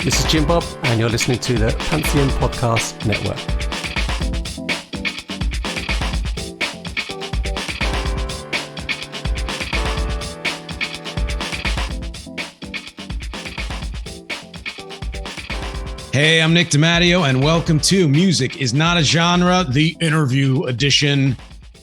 This is Jim Bob, and you're listening to the Pantheon Podcast Network. Hey, I'm Nick DeMatteo, and welcome to Music is Not a Genre, the interview edition.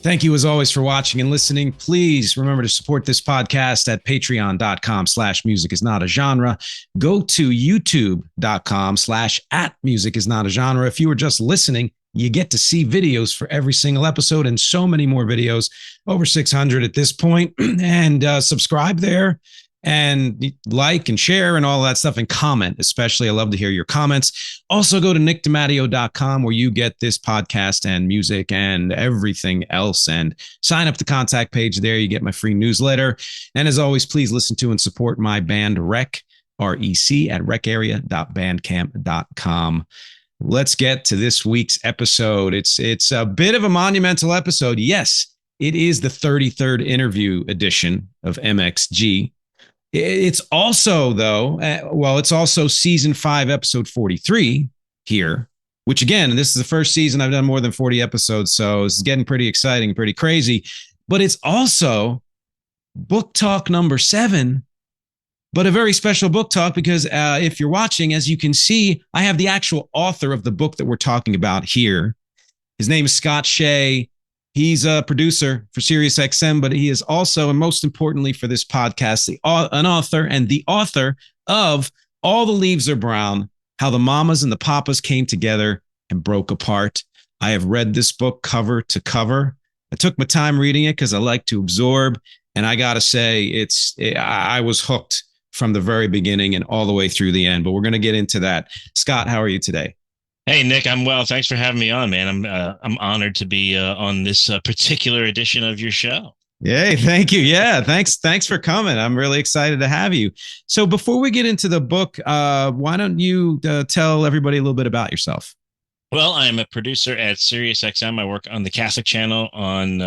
Thank you, as always, for watching and listening. Please remember to support this podcast at patreon.com/musicisnotagenre. Go to youtube.com/@musicisnotagenre. If you were just listening, you get to see videos for every single episode and so many more videos, over 600 at this point. And subscribe there. And like and share and all that stuff, and comment, especially. I love to hear your comments. Also, go to nickdematteo.com where you get this podcast and music and everything else, and sign up to the contact page there. You get my free newsletter. And as always, please listen to and support my band REC, REC, at recarea.bandcamp.com. Let's get to this week's episode. It's a bit of a monumental episode. Yes, it is the 33rd interview edition of MxG. It's also, though, it's also season 5, episode 43 here, which, again, this is the first season I've done more than 40 episodes, so it's getting pretty exciting, pretty crazy. But it's also book talk number 7, but a very special book talk because if you're watching, as you can see, I have the actual author of the book that we're talking about here. His name is Scott Shea. He's a producer for SiriusXM, but he is also, and most importantly for this podcast, an author and the author of All the Leaves Are Brown, How the Mamas and the Papas Came Together and Broke Apart. I have read this book cover to cover. I took my time reading it because I like to absorb. And I got to say, I was hooked from the very beginning and all the way through the end. But we're going to get into that. Scott, how are you today? Hey, Nick, I'm well. Thanks for having me on, man. I'm honored to be on this particular edition of your show. Yay, thank you. Yeah, thanks for coming. I'm really excited to have you. So before we get into the book, why don't you tell everybody a little bit about yourself? Well, I'm a producer at SiriusXM. I work on the Catholic channel on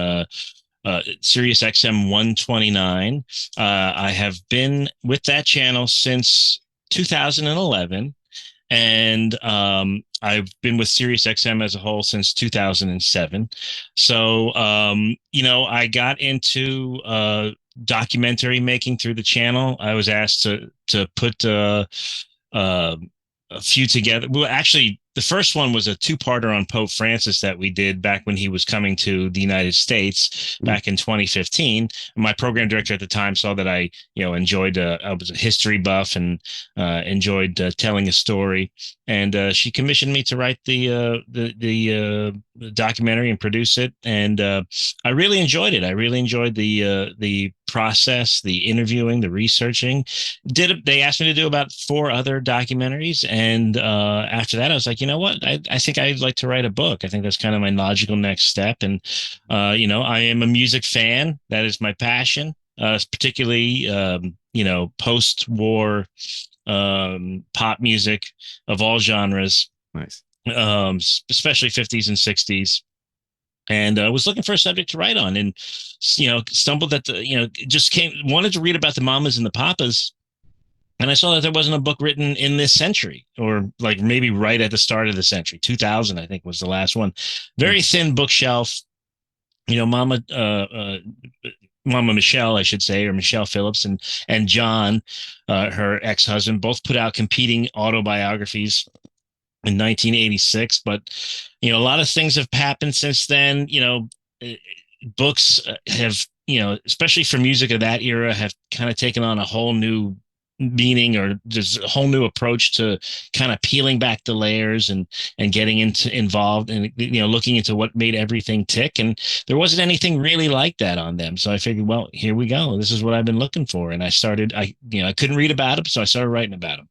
SiriusXM 129. I have been with that channel since 2011. And I've been with SiriusXM as a whole since 2007. So, I got into documentary making through the channel. I was asked to put a few together. Well, actually, the first one was a 2-parter on Pope Francis that we did back when he was coming to the United States back in 2015. My program director at the time saw that I enjoyed, I was a history buff and enjoyed telling a story. And she commissioned me to write the documentary and produce it. And I really enjoyed it. I really enjoyed the process, the interviewing, the researching. They asked me to do about 4 other documentaries. And after that, I was like, you know what? I think I'd like to write a book. I think that's kind of my logical next step. And, I am a music fan. That is my passion, particularly, post-war pop music of all genres. Nice. Especially 50s and 60s. And I was looking for a subject to write on, and, stumbled at wanted to read about the mamas and the papas. And I saw that there wasn't a book written in this century, or like maybe right at the start of the century. 2000, I think, was the last one. Very thin bookshelf. Mama Michelle, I should say, or Michelle Phillips, and John, her ex-husband, both put out competing autobiographies in 1986. But, a lot of things have happened since then. Books have, especially for music of that era, have kind of taken on a whole new meaning, or just a whole new approach to kind of peeling back the layers and getting involved and looking into what made everything tick. And there wasn't anything really like that on them. So I figured, well, here we go. This is what I've been looking for. And I couldn't read about them, so I started writing about them.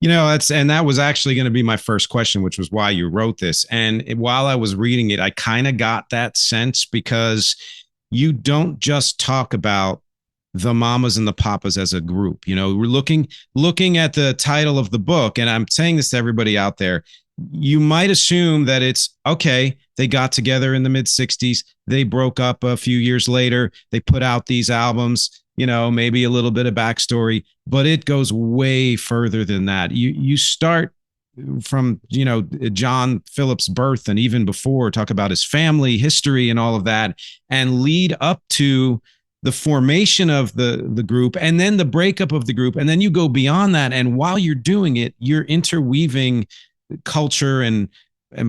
That was actually going to be my first question, which was why you wrote this. And while I was reading it, I kind of got that sense, because you don't just talk about the mamas and the papas as a group. We're looking at the title of the book, and I'm saying this to everybody out there. You might assume that it's okay. They got together in the mid 60s. They broke up a few years later. They put out these albums. maybe a little bit of backstory, but it goes way further than that. You start from, John Phillips' birth and even before, talk about his family history and all of that, and lead up to the formation of the group and then the breakup of the group. And then you go beyond that. And while you're doing it, you're interweaving culture and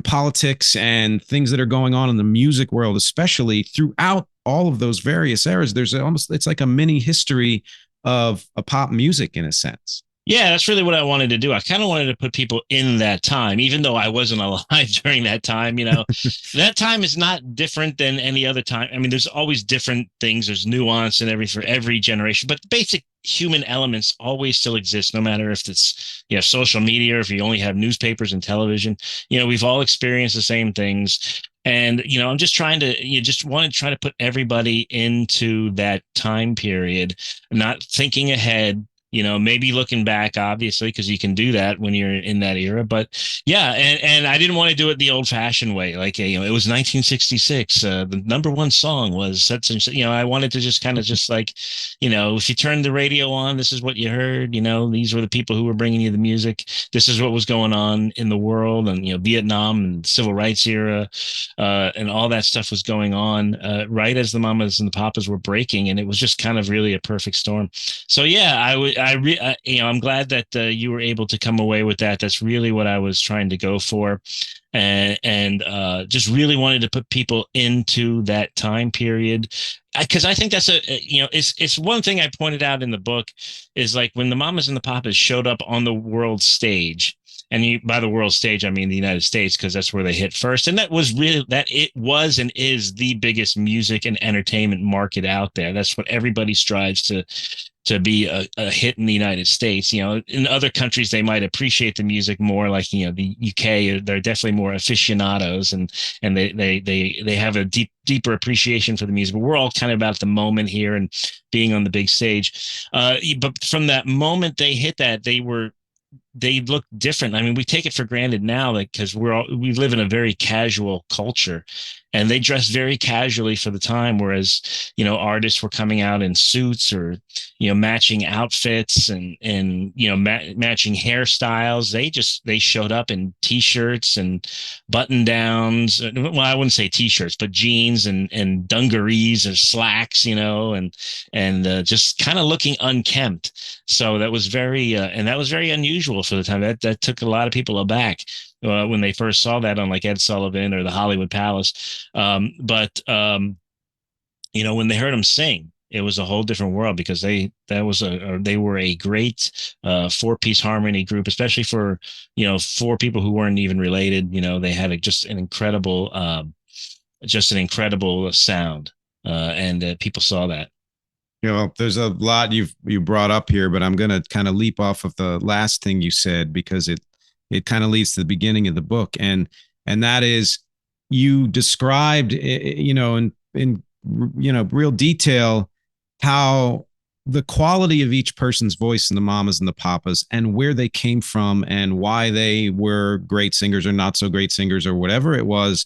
politics and things that are going on in the music world, especially throughout all of those various eras. It's like a mini history of a pop music in a sense. Yeah, that's really what I wanted to do. I kind of wanted to put people in that time, even though I wasn't alive during that time. That time is not different than any other time. I mean, there's always different things. There's nuance and for every generation, but basic human elements always still exist, no matter if it's, social media, or if you only have newspapers and television. We've all experienced the same things. And, I'm just trying to put everybody into that time period, not thinking ahead, maybe looking back, obviously, because you can do that when you're in that era. But yeah, and I didn't want to do it the old fashioned way. Like, it was 1966. The number one song was such and such. I wanted to just kind of just like, if you turned the radio on, this is what you heard. These were the people who were bringing you the music. This is what was going on in the world, and Vietnam and civil rights era, and all that stuff was going on right as the mamas and the papas were breaking, and it was just kind of really a perfect storm. So yeah, I'm glad that you were able to come away with that. That's really what I was trying to go for, and just really wanted to put people into that time period, because I think that's it's one thing I pointed out in the book is like when the mamas and the papas showed up on the world stage. And by the world stage, I mean the United States, because that's where they hit first. And it was and is the biggest music and entertainment market out there. That's what everybody strives to be a hit in the United States. In other countries, they might appreciate the music more, like, the UK, they're definitely more aficionados, and they have a deeper appreciation for the music. But we're all kind of about the moment here and being on the big stage. But from that moment they hit that, they look different. I mean, we take it for granted now, like, because we live in a very casual culture, and they dress very casually for the time. Whereas, artists were coming out in suits or, matching outfits and matching hairstyles. They showed up in t-shirts and button downs. Well, I wouldn't say t-shirts, but jeans and dungarees or slacks, and just kind of looking unkempt. So that was very unusual for the time. That took a lot of people aback when they first saw that on like Ed Sullivan or the Hollywood Palace. But when they heard him sing, it was a whole different world, because they were a great 4-piece harmony group, especially for, 4 people who weren't even related. They had just an incredible sound, and people saw that. There's a lot you brought up here, but I'm going to kind of leap off of the last thing you said, because it kind of leads to the beginning of the book. And that is, you described, in real detail, how the quality of each person's voice in the mamas and the papas, and where they came from, and why they were great singers or not so great singers or whatever it was.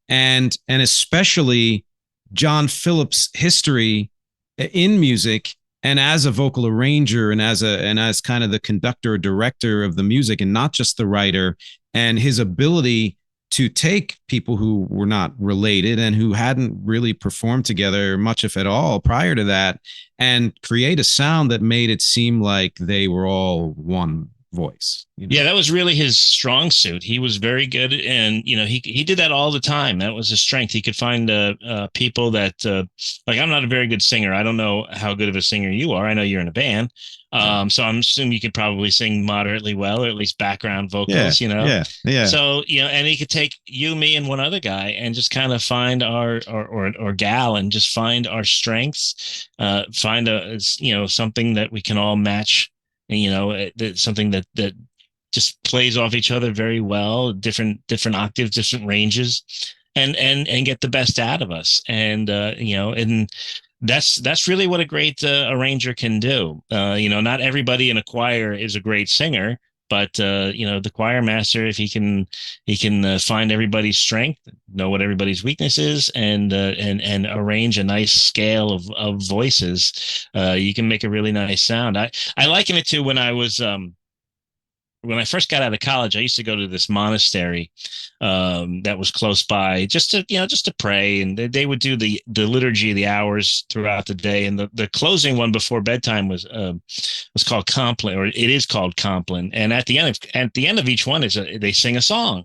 And especially John Phillips' history in music, and as a vocal arranger, and as kind of the conductor or director of the music, and not just the writer, and his ability to take people who were not related and who hadn't really performed together much, if at all, prior to that, and create a sound that made it seem like they were all one voice. Yeah, that was really his strong suit. He was very good, and he did that all the time. That was his strength. He could find people that like, I'm not a very good singer. I don't know how good of a singer you are. I know you're in a band, so I'm assuming you could probably sing moderately well, or at least background vocals. Yeah. So and he could take you, me, and one other guy, and just kind of find our or gal, and just find our strengths, find something that we can all match. Something that just plays off each other very well, different octaves, different ranges, and get the best out of us. And and that's really what a great arranger can do. Not everybody in a choir is a great singer, But the choir master, if he can find everybody's strength, know what everybody's weakness is, and arrange a nice scale of voices, you can make a really nice sound. I liken it to when I first got out of college. I used to go to this monastery that was close by, just to pray, and they would do the liturgy of the hours throughout the day. And the closing one before bedtime was called Compline, or it is called Compline. And at the end of each one they sing a song,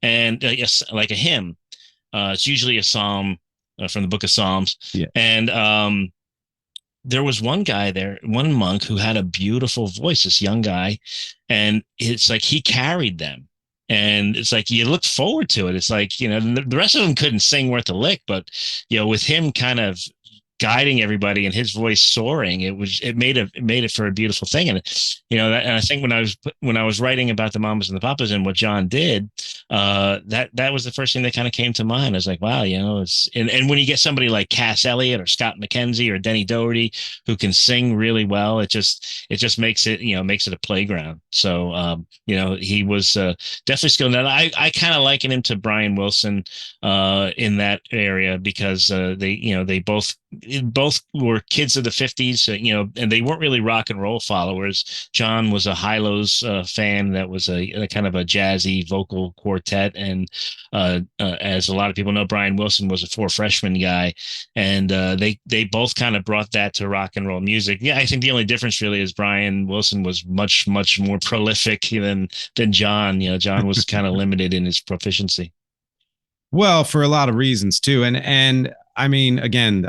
and yes, like a hymn. It's usually a psalm from the Book of Psalms, Yeah. And there was one monk who had a beautiful voice, this young guy, and it's like he carried them. And it's like you look forward to it. It's like, the rest of them couldn't sing worth a lick, but with him kind of guiding everybody and his voice soaring, it made it for a beautiful thing. And and I think when I was writing about the Mamas and the Papas and what John did, that was the first thing that kind of came to mind. I was like, wow, it's and when you get somebody like Cass Elliot or Scott McKenzie or Denny Doherty who can sing really well, it just makes it a playground. So he was definitely skilled. And I kind of liken him to Brian Wilson in that area, because they both were kids of the 50s, and they weren't really rock and roll followers. John was a Hi-Lo's fan that was a kind of a jazzy vocal quartet. And as a lot of people know, Brian Wilson was a Four Freshmen guy. And they both kind of brought that to rock and roll music. Yeah, I think the only difference really is Brian Wilson was much, much more prolific than John. John was kind of limited in his proficiency. Well, for a lot of reasons too. And I mean, again,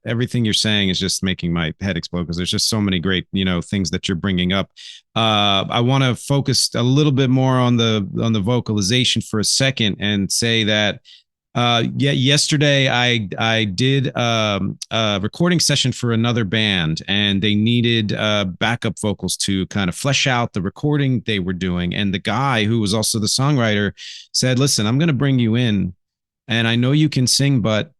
everything you're saying is just making my head explode, because there's just so many great, things that you're bringing up. I want to focus a little bit more on the vocalization for a second, and say that yesterday I did a recording session for another band, and they needed backup vocals to kind of flesh out the recording they were doing. And the guy who was also the songwriter said, listen, I'm going to bring you in, and I know you can sing, but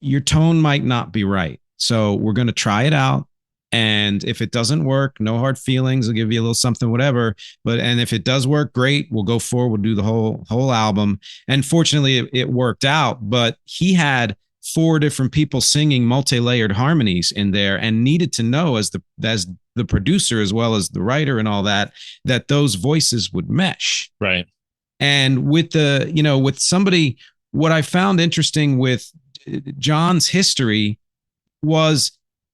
your tone might not be right. So we're going to try it out. And if it doesn't work, no hard feelings. I'll give you a little something, whatever. And if it does work, great. We'll go forward. We'll do the whole album. And fortunately, it worked out. But he had 4 different people singing multi-layered harmonies in there, and needed to know, as the producer as well as the writer and all that those voices would mesh. Right. And with with somebody, what I found interesting with John's history was,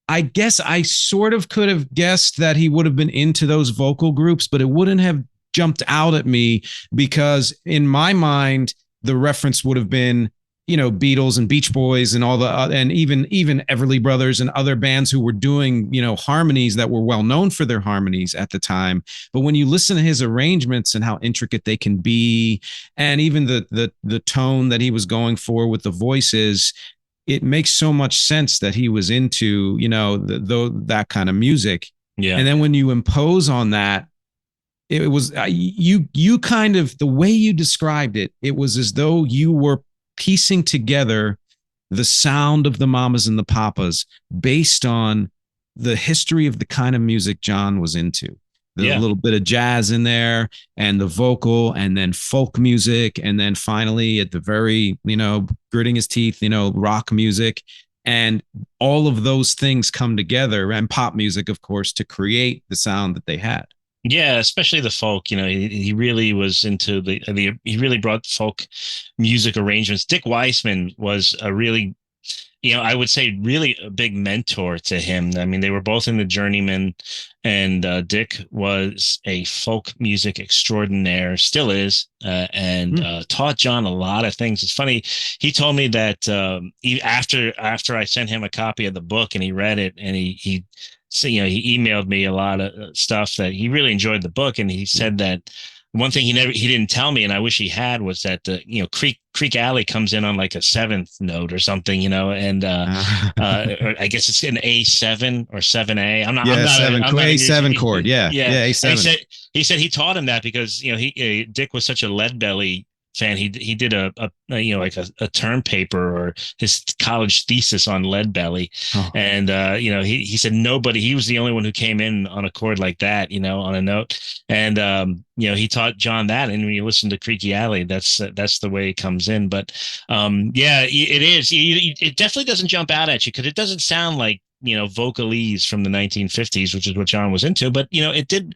I guess I sort of could have guessed that he would have been into those vocal groups, but it wouldn't have jumped out at me, because in my mind, the reference would have been, Beatles and Beach Boys and all and even Everly Brothers and other bands who were doing, harmonies that were well known for their harmonies at the time. But when you listen to his arrangements and how intricate they can be, and even the tone that he was going for with the voices, it makes so much sense that he was into, that kind of music. Yeah. And then when you impose on that, it was you kind of, the way you described it, it was as though you were piecing together the sound of the Mamas and the Papas based on the history of the kind of music John was into. A little bit of jazz in there, and the vocal, and then folk music, and then finally at the very, gritting his teeth, rock music, and all of those things come together, and pop music, of course, to create the sound that they had. Yeah, especially the folk. He really was into he really brought the folk music arrangements. Dick Weissman was a really, I would say really a big mentor to him. I mean, they were both in the Journeymen, and Dick was a folk music extraordinaire, still is, and taught John a lot of things. It's funny. He told me that after I sent him a copy of the book and he read it, and he he emailed me a lot of stuff that he really enjoyed the book. And he said that one thing he didn't tell me, and I wish he had, was that Creek Alley comes in on like a 7th note or something, and or I guess it's an A7 or 7A. I'm not A7 chord. Yeah. A7. He said he taught him that because Dick was such a lead belly fan. He did a like a term paper or his college thesis on Lead Belly. Oh. And he said he was the only one who came in on a chord like that, on a note. And he taught John that. And when you listen to Creaky Alley, that's the way it comes in. But it is. It definitely doesn't jump out at you because it doesn't sound like vocalese from the 1950s, which is what John was into. But it did.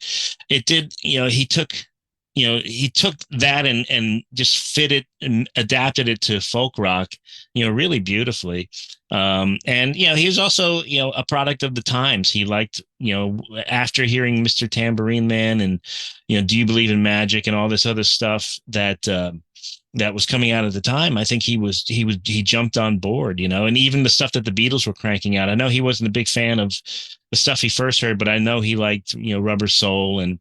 He took that and just fit it and adapted it to folk rock, really beautifully. And he was also a product of the times. He liked, after hearing Mr. Tambourine Man and Do You Believe in Magic and all this other stuff that was coming out at the time, I think he jumped on board, and even the stuff that the Beatles were cranking out. I know he wasn't a big fan of the stuff he first heard, but I know he liked, Rubber Soul and,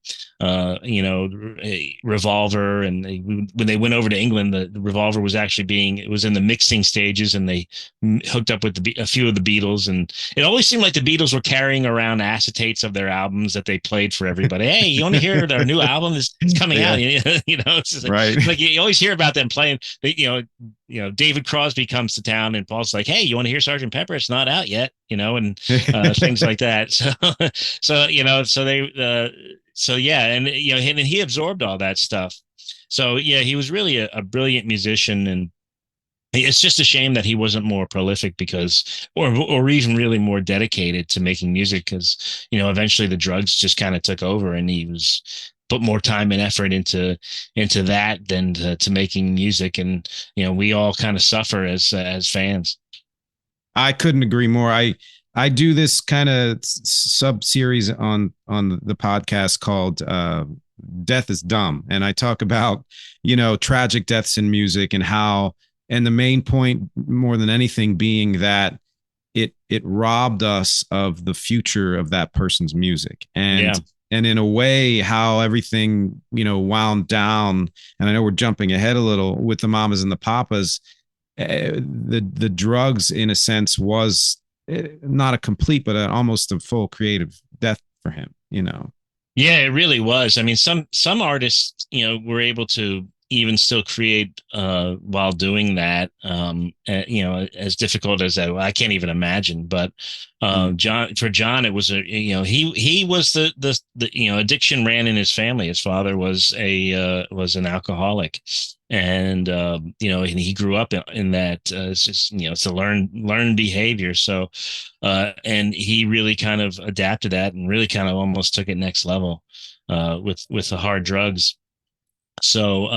Revolver. And when they went over to England, the Revolver was actually it was in the mixing stages, and they hooked up with a few of the Beatles. And it always seemed like the Beatles were carrying around acetates of their albums that they played for everybody. Hey, you want to hear their new album? It's coming out. It's just right. It's like you always hear about them playing. David Crosby comes to town, and Paul's like, "Hey, you want to hear Sgt. Pepper? It's not out yet," and things like that. And he absorbed all that stuff. So yeah, he was really a brilliant musician, and it's just a shame that he wasn't more prolific or even really more dedicated to making music, because eventually the drugs just kind of took over, and he put more time and effort into that than to making music. And we all kind of suffer as fans. I couldn't agree more. I do this kind of sub series on the podcast called Death is Dumb, and I talk about tragic deaths in music and the main point more than anything being that it robbed us of the future of that person's music. And in a way, how everything, wound down. And I know we're jumping ahead a little with the Mamas and the Papas. The drugs, in a sense, was not a complete, but almost a full creative death for him, Yeah, it really was. I mean, some artists, were able to even still create while doing that, as difficult as that. I can't even imagine. But John, it was he was the addiction ran in his family. His father was an alcoholic, and and he grew up in that. It's just it's a learned behavior. So and he really kind of adapted that and really kind of almost took it next level with the hard drugs. So,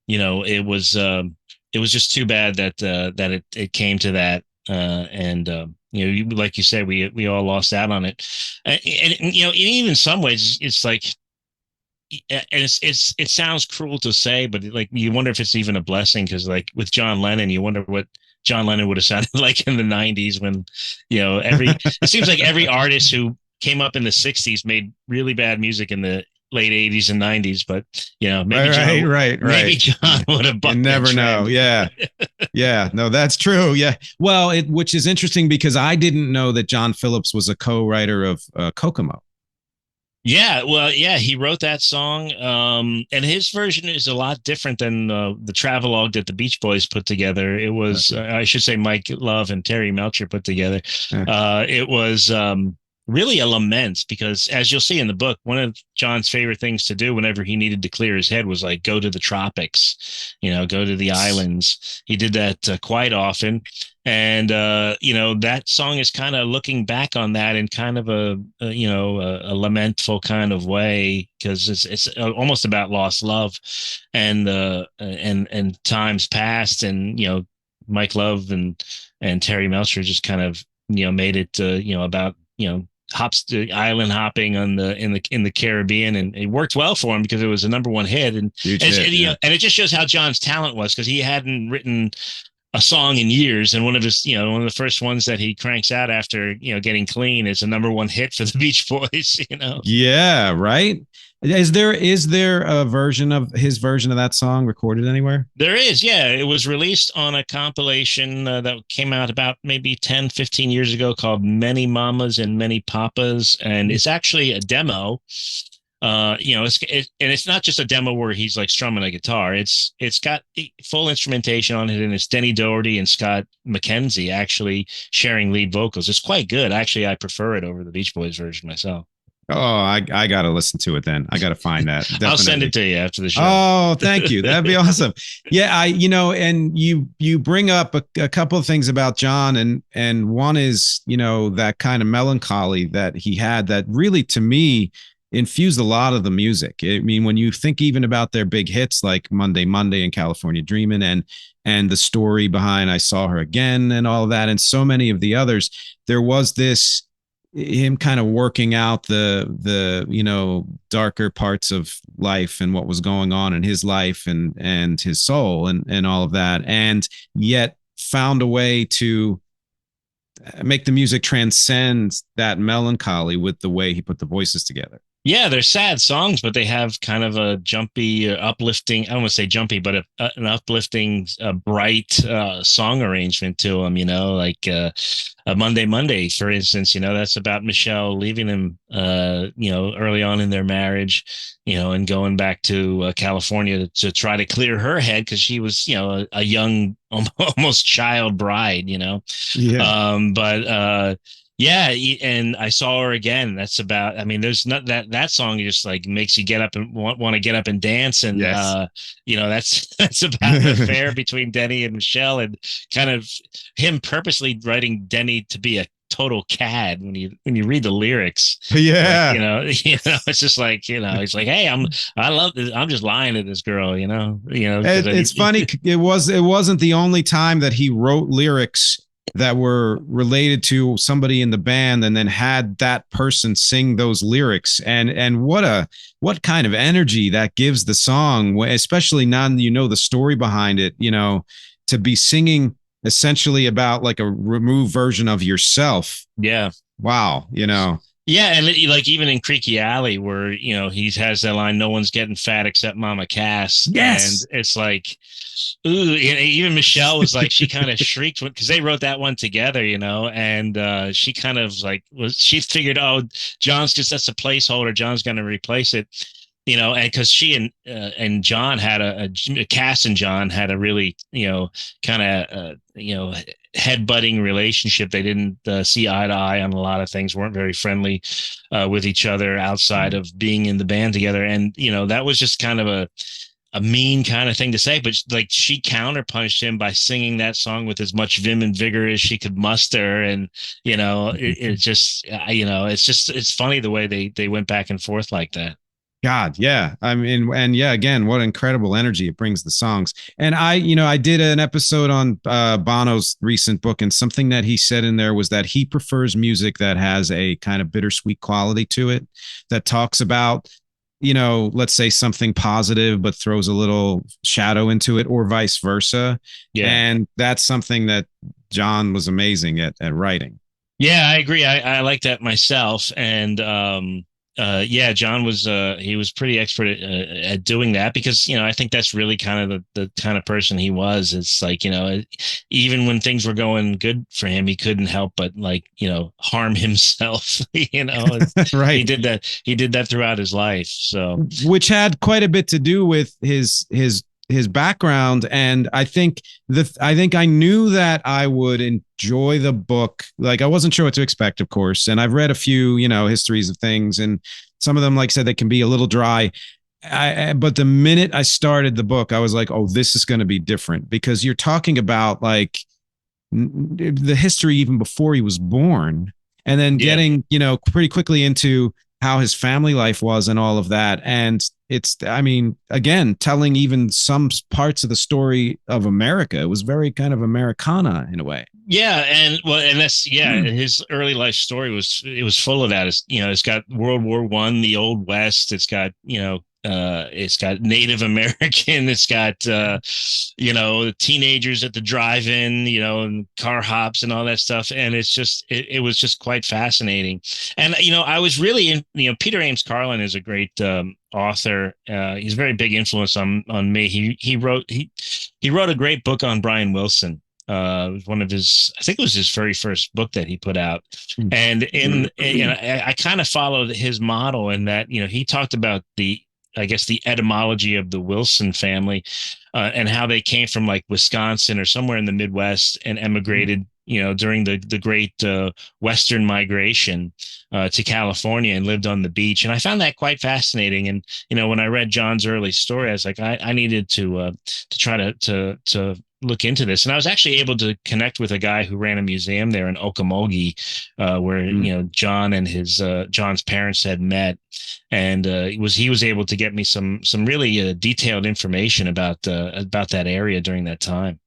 it was just too bad that it came to that. Like you said, we all lost out on it. And in some ways, it's like, and it sounds cruel to say, but like, you wonder if it's even a blessing. Cause like with John Lennon, you wonder what John Lennon would have sounded like in the 90s when, it seems like every artist who came up in the 60s made really bad music in the late 80s and 90s, but maybe John would have bucked. You never know. Yeah, no, that's true. Yeah, well, which is interesting because I didn't know that John Phillips was a co-writer of Kokomo. Yeah, well, yeah, he wrote that song, and his version is a lot different than the travelogue that the Beach Boys put together. It was, I should say, Mike Love and Terry Melcher put together. It was really a lament, because as you'll see in the book, one of John's favorite things to do whenever he needed to clear his head was like go to the tropics, go to the islands. He did that quite often. And, that song is kind of looking back on that in kind of a lamentful kind of way, because it's almost about lost love and times past. And, Mike Love and Terry Melcher just kind of, made it, about, island hopping in the Caribbean, and it worked well for him because it was a number one hit, and it just shows how John's talent was, because he hadn't written a song in years, and one of the first ones that he cranks out after getting clean is a number one hit for the Beach Boys. Yeah, right. Is there a version of his version of that song recorded anywhere? There is. Yeah, it was released on a compilation that came out about maybe 10, 15 years ago called Many Mamas and Many Papas. And it's actually a demo And it's not just a demo where he's like strumming a guitar. It's got full instrumentation on it, and it's Denny Doherty and Scott McKenzie actually sharing lead vocals. It's quite good. Actually, I prefer it over the Beach Boys version myself. Oh, I got to listen to it then. I got to find that. Definitely. I'll send it to you after the show. Oh, thank you. That'd be awesome. Yeah, and you bring up a couple of things about John, and one is, that kind of melancholy that he had that really, to me, infused a lot of the music. I mean, when you think even about their big hits like Monday, Monday and California Dreamin' and the story behind I Saw Her Again and all of that, and so many of the others, there was this him kind of working out the darker parts of life and what was going on in his life and his soul and all of that, and yet found a way to make the music transcend that melancholy with the way he put the voices together. Yeah, they're sad songs, but they have kind of a jumpy, uplifting, I don't want to say jumpy, but an uplifting, bright song arrangement to them, like a Monday, Monday, for instance, that's about Michelle leaving him, early on in their marriage, and going back to California to try to clear her head because she was, a young, almost child bride, Yeah. Yeah, and I Saw Her Again. That's about. I mean, there's not that song just like makes you get up and want to get up and dance, and yes. that's about an affair between Denny and Michelle, and kind of him purposely writing Denny to be a total cad when you read the lyrics. Yeah, like, it's just like he's like, hey, I love this. I'm just lying to this girl. It's funny. It wasn't the only time that he wrote lyrics that were related to somebody in the band and then had that person sing those lyrics, and what kind of energy that gives the song, especially now the story behind it, to be singing essentially about like a removed version of yourself. Yeah. Wow. Yeah, and like even in Creaky Alley, where he has that line, "No one's getting fat except Mama Cass." Yes, and it's like, ooh. Even Michelle was like, she kind of shrieked because they wrote that one together, and she kind of like she figured, oh, John's just that's a placeholder. John's going to replace it, and because she and John had Cass and John had a really kind of head-butting relationship. They didn't see eye to eye on a lot of things, weren't very friendly with each other outside of being in the band together, and that was just kind of a mean kind of thing to say, but like she counterpunched him by singing that song with as much vim and vigor as she could muster, and it's funny the way they went back and forth like that. God, yeah. I mean, and yeah, again, what incredible energy it brings the songs. And I did an episode on Bono's recent book, and something that he said in there was that he prefers music that has a kind of bittersweet quality to it, that talks about, let's say something positive, but throws a little shadow into it, or vice versa. Yeah. And that's something that John was amazing at writing. Yeah, I agree. I like that myself. And, John was he was pretty expert at doing that, because I think that's really kind of the kind of person he was. It's like even when things were going good for him, he couldn't help but harm himself. Right. He did that throughout his life. So, which had quite a bit to do with his background, and I think I knew that I would enjoy the book. Like, I wasn't sure what to expect, of course, and I've read a few histories of things, and some of them, like I said, they can be a little dry. But the minute I started the book, I was like, oh, this is going to be different, because you're talking about like the history even before he was born, and then getting pretty quickly into how his family life was and all of that. And it's, I mean, again, telling even some parts of the story of America. It was very kind of Americana in a way. Yeah. And that's, his early life story was full of that. It's got World War I, the Old West. It's got, it's got Native American. It's got, teenagers at the drive-in, and car hops and all that stuff. And it's just, it was just quite fascinating. And, I was really Peter Ames Carlin is a great author. He's a very big influence on me. He wrote a great book on Brian Wilson. It was one of his, I think it was his very first book that he put out. Mm. And I kind of followed his model in that, he talked about I guess the etymology of the Wilson family, and how they came from like Wisconsin or somewhere in the Midwest and emigrated, during the great Western migration to California and lived on the beach. And I found that quite fascinating. And, when I read John's early story, I was like, I needed to try to look into this. And I was actually able to connect with a guy who ran a museum there in Okmulgee, where, John and John's parents had met. And he was able to get me some really detailed information about that area during that time.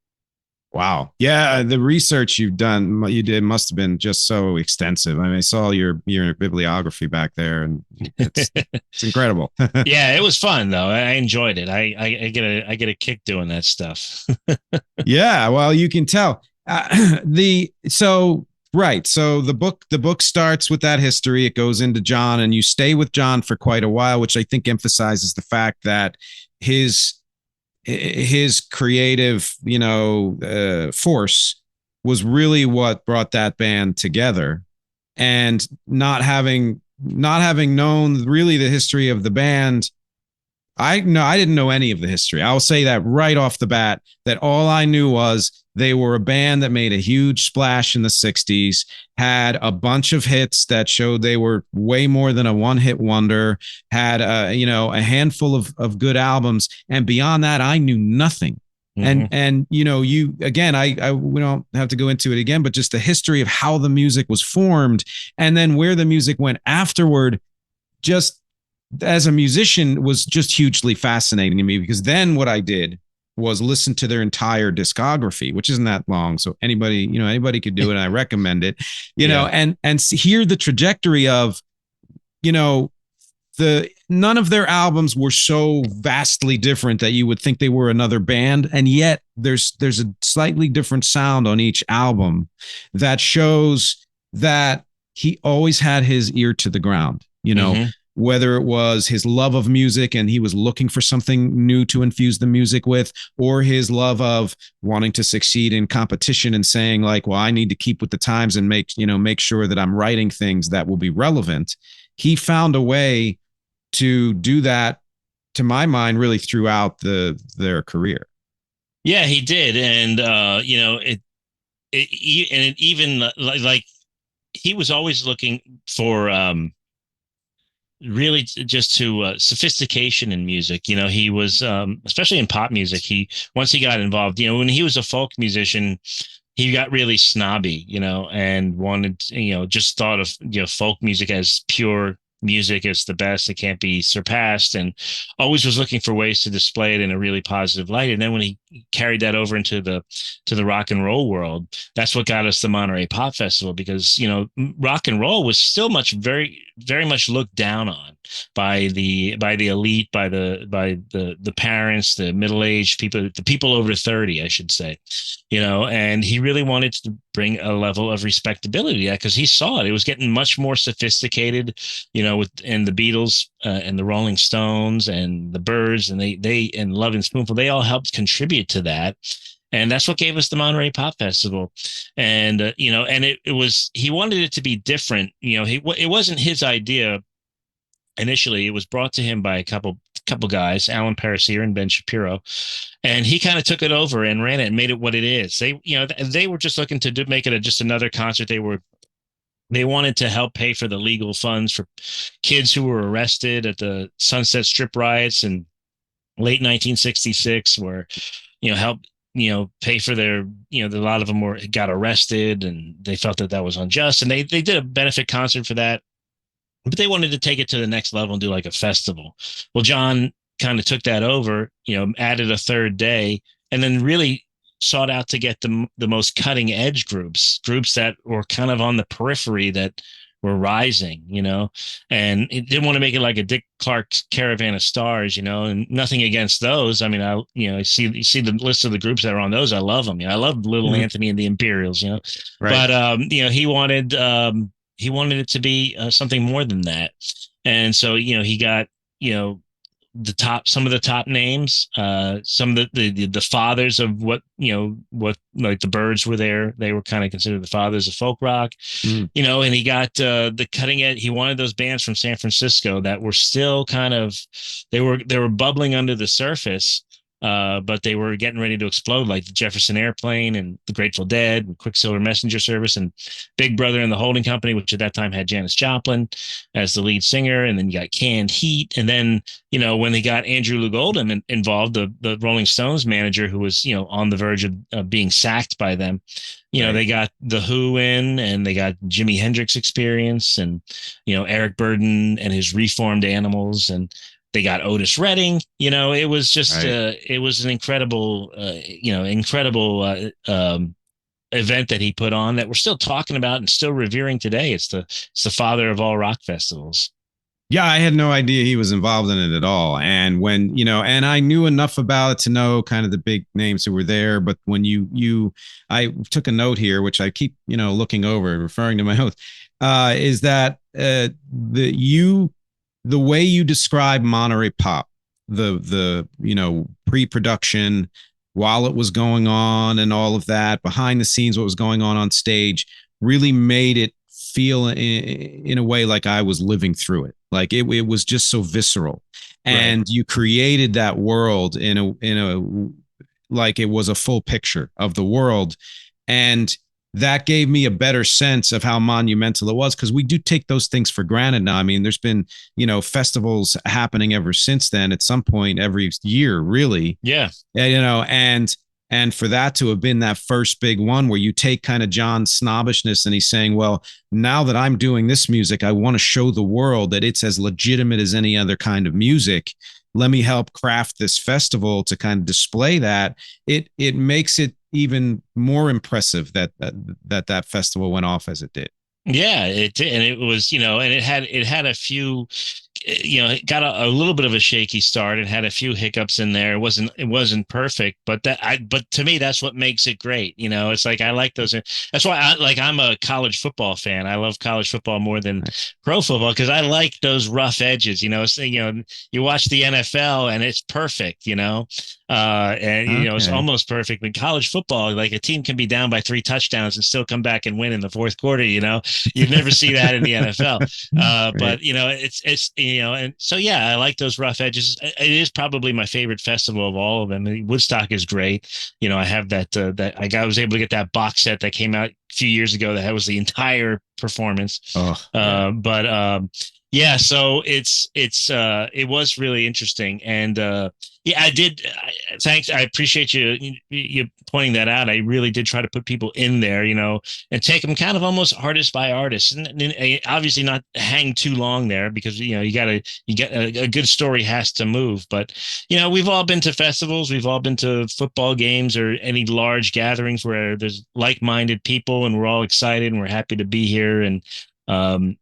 Wow. Yeah, the research you did must have been just so extensive. I mean, I saw your bibliography back there, and it's incredible. Yeah, it was fun though. I enjoyed it. I get a kick doing that stuff. Yeah, well, you can tell. So the book starts with that history. It goes into John, and you stay with John for quite a while, which I think emphasizes the fact that his creative, force was really what brought that band together. And not having known really the history of the band, I didn't know any of the history. I'll say that right off the bat, that all I knew was they were a band that made a huge splash in the 60s, had a bunch of hits that showed they were way more than a one-hit wonder, had a handful of good albums. And beyond that, I knew nothing. Mm-hmm. And you again, we don't have to go into it again, but just the history of how the music was formed and then where the music went afterward, just as a musician, was just hugely fascinating to me, because then what I did was listen to their entire discography, which isn't that long. So anybody could do it. And I recommend it, and hear the trajectory of, none of their albums were so vastly different that you would think they were another band. And yet there's a slightly different sound on each album that shows that he always had his ear to the ground, mm-hmm. Whether it was his love of music and he was looking for something new to infuse the music with, or his love of wanting to succeed in competition and saying like, well, I need to keep with the times and make sure that I'm writing things that will be relevant. He found a way to do that, to my mind, really throughout their career. Yeah, he did. And, even like he was always looking for, really just to sophistication in music. He was, especially in pop music, once he got involved, when he was a folk musician, he got really snobby, and wanted, just thought of, folk music as pure music, is the best. It can't be surpassed, and always was looking for ways to display it in a really positive light. And then when he carried that over into the rock and roll world, that's what got us the Monterey Pop Festival, because rock and roll was still very, very much looked down on by the elite, by the parents, the middle-aged people, the people over 30, I should say, and he really wanted to bring a level of respectability, because he saw it was getting much more sophisticated, and the Beatles and the Rolling Stones and the Byrds, and they and Love and Spoonful, they all helped contribute to that. And that's what gave us the Monterey Pop Festival. And, and it was, he wanted it to be different. It wasn't his idea initially. It was brought to him by a couple guys, Alan Parasier and Ben Shapiro. And he kind of took it over and ran it and made it what it is. They were just looking to make it just another concert. They wanted to help pay for the legal funds for kids who were arrested at the Sunset Strip riots in late 1966, where, help, pay for their, a lot of them got arrested, and they felt that was unjust. And they did a benefit concert for that, but they wanted to take it to the next level and do like a festival. Well, John kind of took that over, added a third day, and then really sought out to get the most cutting edge groups that were kind of on the periphery, that were rising, and it didn't want to make it like a Dick Clark's Caravan of Stars, and nothing against those. I mean, you see the list of the groups that are on those. I love them. I love Little mm-hmm. Anthony and the Imperials, right. But, he wanted it to be something more than that. And so, he got, some of the top names, some of the fathers of what like the Byrds were there. They were kind of considered the fathers of folk rock, and he got the cutting edge. He wanted those bands from San Francisco that were still kind of, they were bubbling under the surface. But they were getting ready to explode, like the Jefferson Airplane and the Grateful Dead and Quicksilver Messenger Service and Big Brother and the Holding Company, which at that time had Janis Joplin as the lead singer. And then you got Canned Heat. And then, when they got Andrew Loog Oldham involved, the Rolling Stones manager, who was, on the verge of being sacked by them, right. They got The Who in, and they got Jimi Hendrix Experience, and, Eric Burdon and his Reformed Animals, and they got Otis Redding. It was just right. It was an incredible, event that he put on that we're still talking about and still revering today. It's the father of all rock festivals. Yeah, I had no idea he was involved in it at all. And when, and I knew enough about it to know kind of the big names who were there. But when I took a note here, which I keep, looking over, referring to my notes, is that the way you describe Monterey Pop, the pre-production, while it was going on and all of that, behind the scenes, what was going on stage, really made it feel in a way like I was living through it. Like it was just so visceral, and right. You created that world in a like it was a full picture of the world, and that gave me a better sense of how monumental it was, because we do take those things for granted now. I mean, there's been, festivals happening ever since then, at some point every year, really. Yeah. And for that to have been that first big one where you take kind of John's snobbishness and he's saying, well, now that I'm doing this music, I want to show the world that it's as legitimate as any other kind of music. Let me help craft this festival to kind of display that. It makes it even more impressive that festival went off as it did. Yeah, it did. And it was, and it had a few, it got a little bit of a shaky start. It had a few hiccups in there. It wasn't perfect, but to me, that's what makes it great. It's like, I like those. That's why I'm a college football fan. I love college football more than pro football, because I like those rough edges. So, you watch the NFL and it's perfect, it's almost perfect. But college football, like a team can be down by 3 touchdowns and still come back and win in the fourth quarter. You never see that in the NFL. But it's and so, yeah, I like those rough edges. It is probably my favorite festival of all of them. Woodstock is great. I have that I was able to get that box set that came out a few years ago that was the entire performance. Yeah, so it was really interesting. And I did. Thanks. I appreciate you pointing that out. I really did try to put people in there, and take them kind of almost artist by artist, and obviously not hang too long there, because you get a good story has to move. But we've all been to festivals, we've all been to football games or any large gatherings where there's like-minded people, and we're all excited and we're happy to be here. And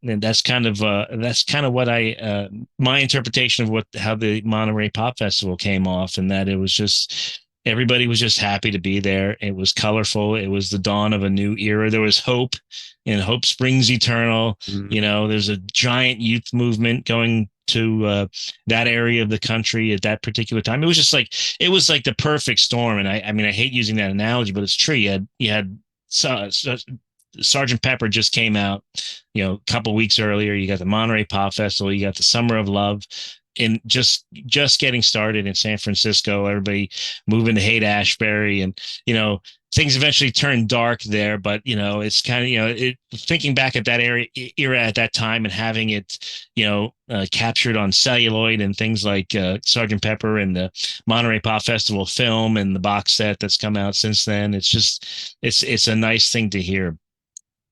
that's kind of what my interpretation of how the Monterey Pop Festival came off, and that it was just, everybody was just happy to be there. It was colorful. It was the dawn of a new era. There was hope, and hope springs eternal. There's a giant youth movement going to that area of the country at that particular time. It was just like, the perfect storm. And I mean, I hate using that analogy, but it's true. You had Sgt. Pepper just came out, a couple weeks earlier. You got the Monterey Pop Festival. You got the Summer of Love, and just getting started in San Francisco. Everybody moving to Haight-Ashbury, and things eventually turned dark there. But it's kind of thinking back at that era at that time, and having it captured on celluloid and things like Sgt. Pepper and the Monterey Pop Festival film and the box set that's come out since then. It's just it's a nice thing to hear.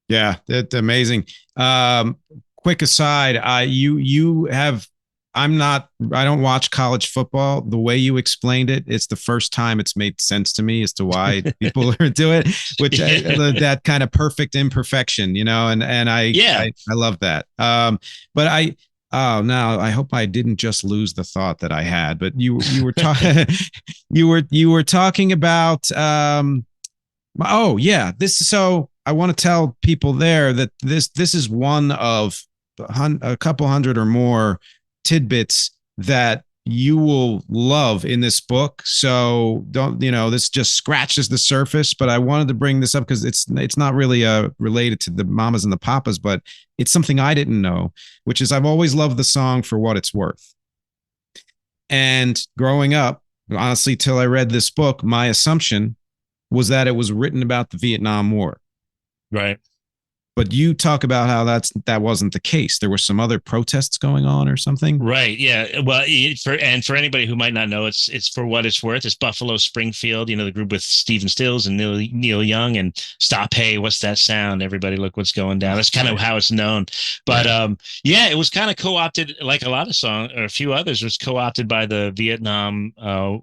Yeah, that's amazing. Quick aside, I don't watch college football. The way you explained it, it's the first time it's made sense to me as to why people do it, which that kind of perfect imperfection, and I love that. But now I hope I didn't just lose the thought that I had, but you were talking, you were talking about, so I want to tell people there that this is one of a couple hundred or more tidbits that you will love in this book. So don't, this just scratches the surface, but I wanted to bring this up because it's not really related to the mamas and the papas, but it's something I didn't know, which is I've always loved the song For What It's Worth. And growing up, honestly, till I read this book, my assumption was that it was written about the Vietnam War. Right. But you talk about how that wasn't the case. There were some other protests going on or something. Right. Yeah. Well, for anybody who might not know, it's For What It's Worth. It's Buffalo Springfield, the group with Stephen Stills and Neil Young and Stop. Hey, what's that sound? Everybody look what's going down. That's kind of how it's known. But yeah, it was kind of co-opted, like a lot of songs or a few others was co-opted by the Vietnam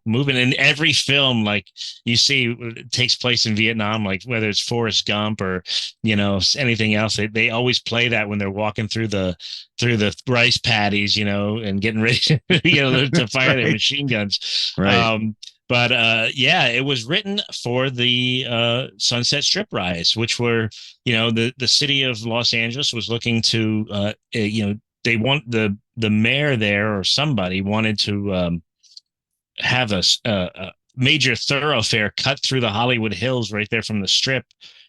movement. And every film, like you see, takes place in Vietnam, like whether it's Forrest Gump or, anything else, they always play that when they're walking through the rice paddies, and getting ready to fire their machine guns. Right. But yeah, it was written for the Sunset Strip riots, which were, the city of Los Angeles was looking to, they want the mayor there or somebody wanted to have a major thoroughfare cut through the Hollywood Hills right there from the Strip,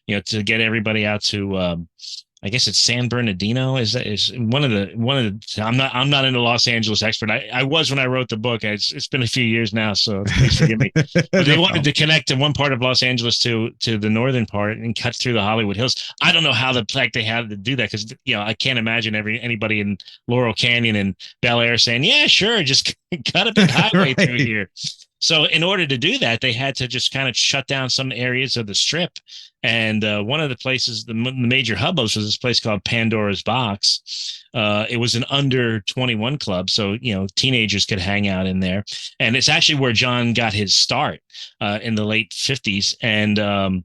to get everybody out to, I guess it's San Bernardino is one of the, I'm not in a Los Angeles expert. I was when I wrote the book. It's been a few years now, so please forgive me. But they wanted to connect to one part of Los Angeles to the northern part and cut through the Hollywood Hills. I don't know how they had to do that because I can't imagine anybody in Laurel Canyon and Bel Air saying, yeah, sure, just cut a big highway through here. So in order to do that, they had to just kind of shut down some areas of the Strip. And one of the places, the major hubbubs was this place called Pandora's Box. It was an under 21 club. So, teenagers could hang out in there. And it's actually where John got his start in the late 50s. And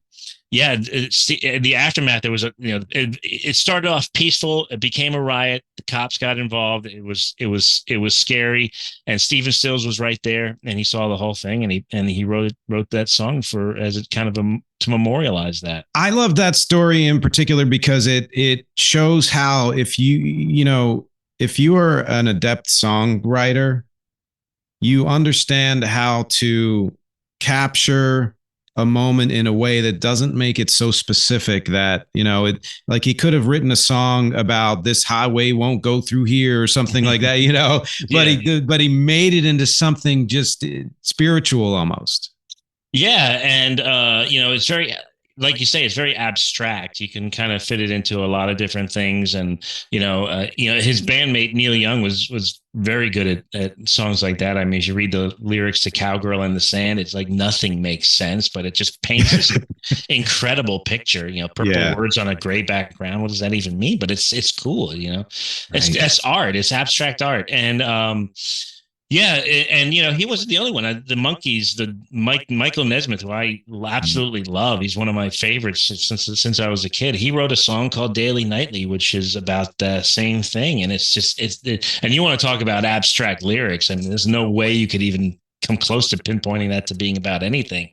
yeah, the aftermath, there was it started off peaceful. It became a riot. The cops got involved. It was scary. And Stephen Stills was right there, and he saw the whole thing, and he wrote that song as it kind of to memorialize that. I love that story in particular because it shows how if you are an adept songwriter, you understand how to capture a moment in a way that doesn't make it so specific that, like he could have written a song about this highway won't go through here or something like that, but he made it into something just spiritual almost. Yeah. And, it's very, like you say, it's very abstract. You can kind of fit it into a lot of different things. And, his bandmate, Neil Young, was very good at songs like that. I mean, as you read the lyrics to Cowgirl in the Sand, it's like nothing makes sense, but it just paints this incredible picture, purple words on a gray background. What does that even mean? But it's cool, It's art. It's abstract art. And, yeah, and he wasn't the only one. The Monkees, Michael Nesmith, who I absolutely love. He's one of my favorites since I was a kid. He wrote a song called Daily Nightly, which is about the same thing. And and you want to talk about abstract lyrics. I mean, there's no way you could even come close to pinpointing that to being about anything,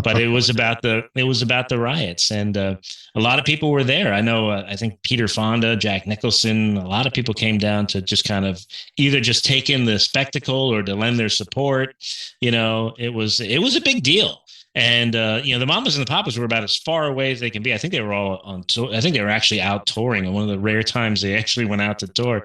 but it was about the riots, and a lot of people were there. I know, I think Peter Fonda, Jack Nicholson, a lot of people came down to just kind of either just take in the spectacle or to lend their support. It was a big deal. And, the Mamas and the Papas were about as far away as they can be. I think they were all on tour. I think they were actually out touring, and one of the rare times they actually went out to tour.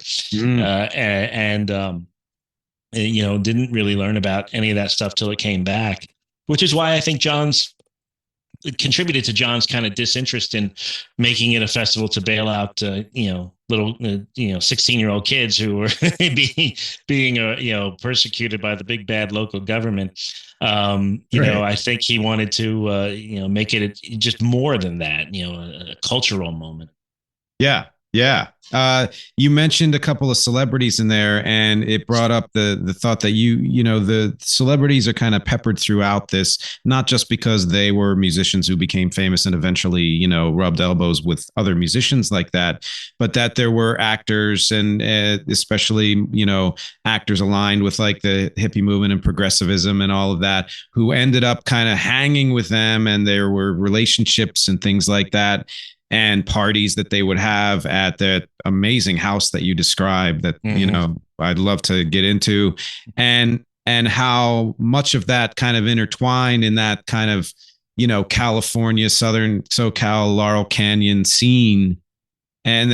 Didn't really learn about any of that stuff till it came back, which is why I think it contributed to John's kind of disinterest in making it a festival to bail out, little, 16-year-old kids who were being persecuted by the big bad local government. I think he wanted to, make it just more than that, a cultural moment. Yeah. Yeah. You mentioned a couple of celebrities in there, and it brought up the thought that the celebrities are kind of peppered throughout this, not just because they were musicians who became famous and eventually, rubbed elbows with other musicians like that, but that there were actors and especially, actors aligned with like the hippie movement and progressivism and all of that, who ended up kind of hanging with them, and there were relationships and things like that. and parties that they would have at that amazing house that you described that, I'd love to get into, and how much of that kind of intertwined in that kind of, California, Southern SoCal, Laurel Canyon scene. And